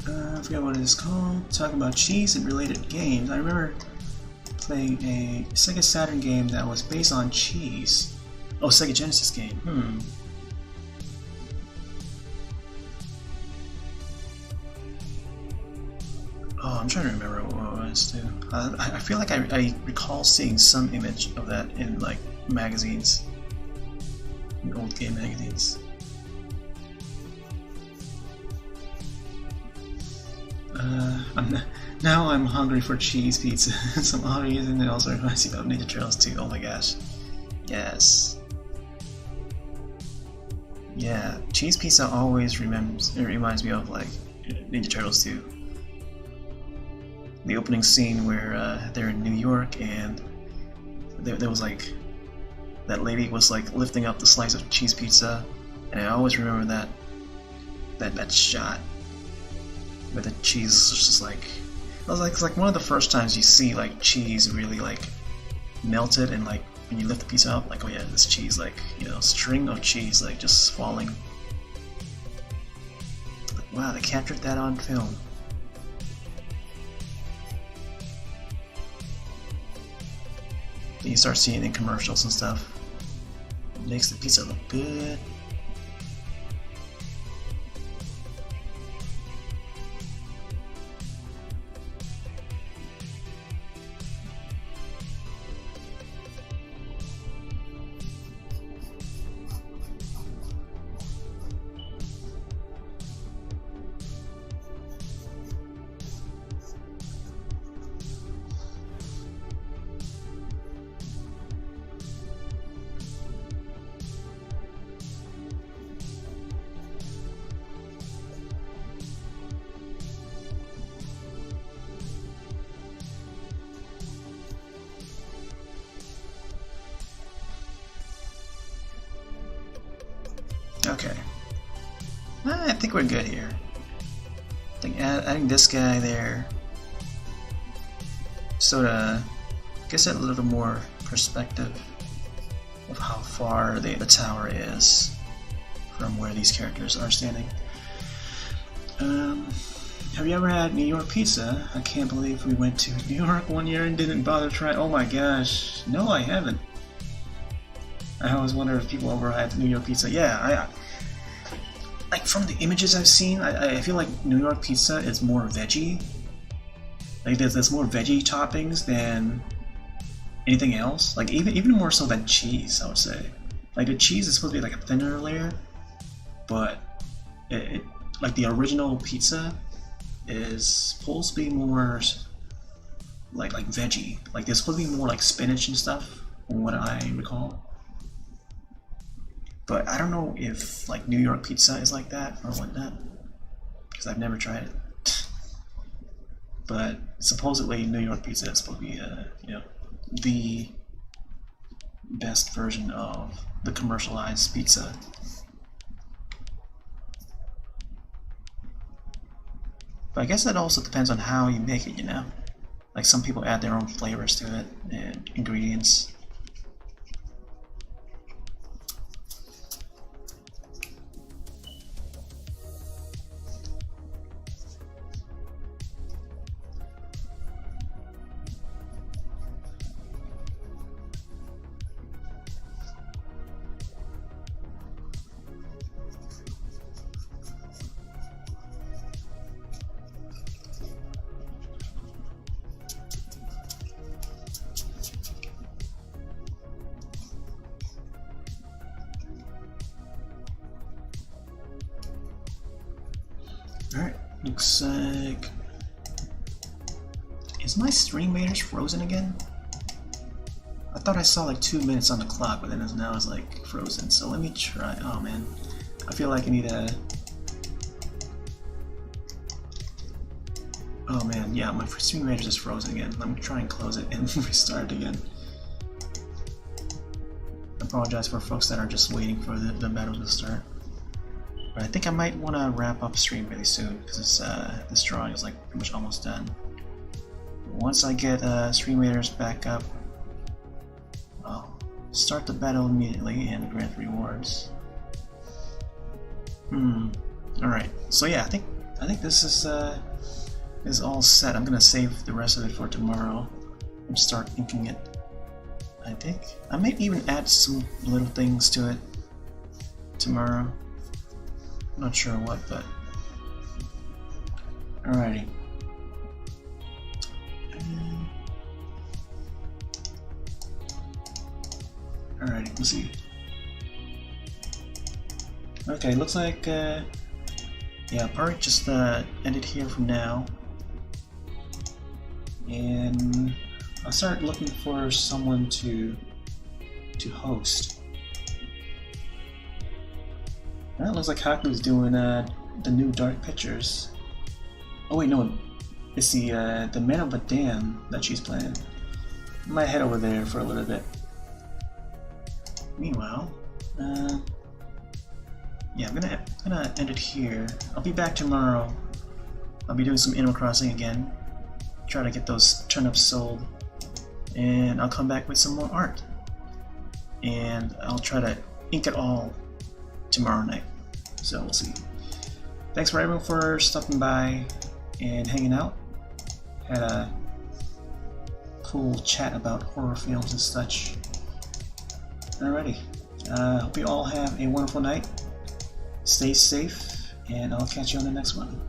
I forget what it is called. Talking about cheese and related games. I remember playing a Sega Saturn game that was based on cheese. Oh, Sega Genesis game. Oh, I'm trying to remember what it was too. I feel like I recall seeing some image of that in like magazines, in old game magazines. Now I'm hungry for cheese pizza. Some odd reason it also reminds me of Ninja Turtles 2. Oh my gosh. Yes. Yeah, cheese pizza always reminds me of like Ninja Turtles 2. The opening scene where they're in New York and there was like that lady was like lifting up the slice of cheese pizza, and I always remember that shot. Where the cheese is just like, it's like one of the first times you see like cheese really like melted, and like when you lift the pizza up, like, oh yeah, this cheese, like, you know, string of cheese like just falling. Like, wow, they captured that on film. Then you start seeing it in commercials and stuff. It makes the pizza look good. Okay. I think we're good here. I think adding this guy there sort of gives it a little more perspective of how far the tower is from where these characters are standing. Have you ever had New York pizza? I can't believe we went to New York one year and didn't bother to try. Oh my gosh. No, I haven't. I always wonder if people ever had New York pizza. Yeah, like from the images I've seen, I feel like New York pizza is more veggie. Like there's more veggie toppings than anything else. Like even more so than cheese, I would say. Like the cheese is supposed to be like a thinner layer, but it like the original pizza is supposed to be more like veggie. Like there's supposed to be more like spinach and stuff, from what I recall. But I don't know if like New York pizza is like that or whatnot, because I've never tried it. But supposedly New York pizza is supposed to be you know, the best version of the commercialized pizza. But I guess that also depends on how you make it, you know? Like some people add their own flavors to it and ingredients. Alright, looks like... Is my stream meters frozen again? I thought I saw like 2 minutes on the clock, but then now it's like frozen. So let me try... Oh man, I feel like I need a... Oh man, yeah, my stream meters is frozen again. Let me try and close it and restart it again. I apologize for folks that are just waiting for the battle to start. But I think I might want to wrap up stream really soon, because this drawing is like pretty much almost done. Once I get stream meters back up, I'll start the battle immediately and grant rewards. Alright, so yeah, I think this is all set. I'm gonna save the rest of it for tomorrow and start inking it. I think I might even add some little things to it tomorrow. Not sure what, but alrighty. Alrighty, let's see. Okay, looks like yeah, probably just end it here from now, and I'll start looking for someone to host. Well, it looks like Haku's doing the new Dark Pictures. Oh wait, no, it's the Man of the Dam that she's playing. I might head over there for a little bit. Meanwhile, yeah, I'm gonna end it here. I'll be back tomorrow. I'll be doing some Animal Crossing again. Try to get those turnips sold, and I'll come back with some more art. And I'll try to ink it all tomorrow night. So we'll see. Thanks for everyone for stopping by and hanging out. Had a cool chat about horror films and such. Alrighty. Hope you all have a wonderful night. Stay safe, and I'll catch you on the next one.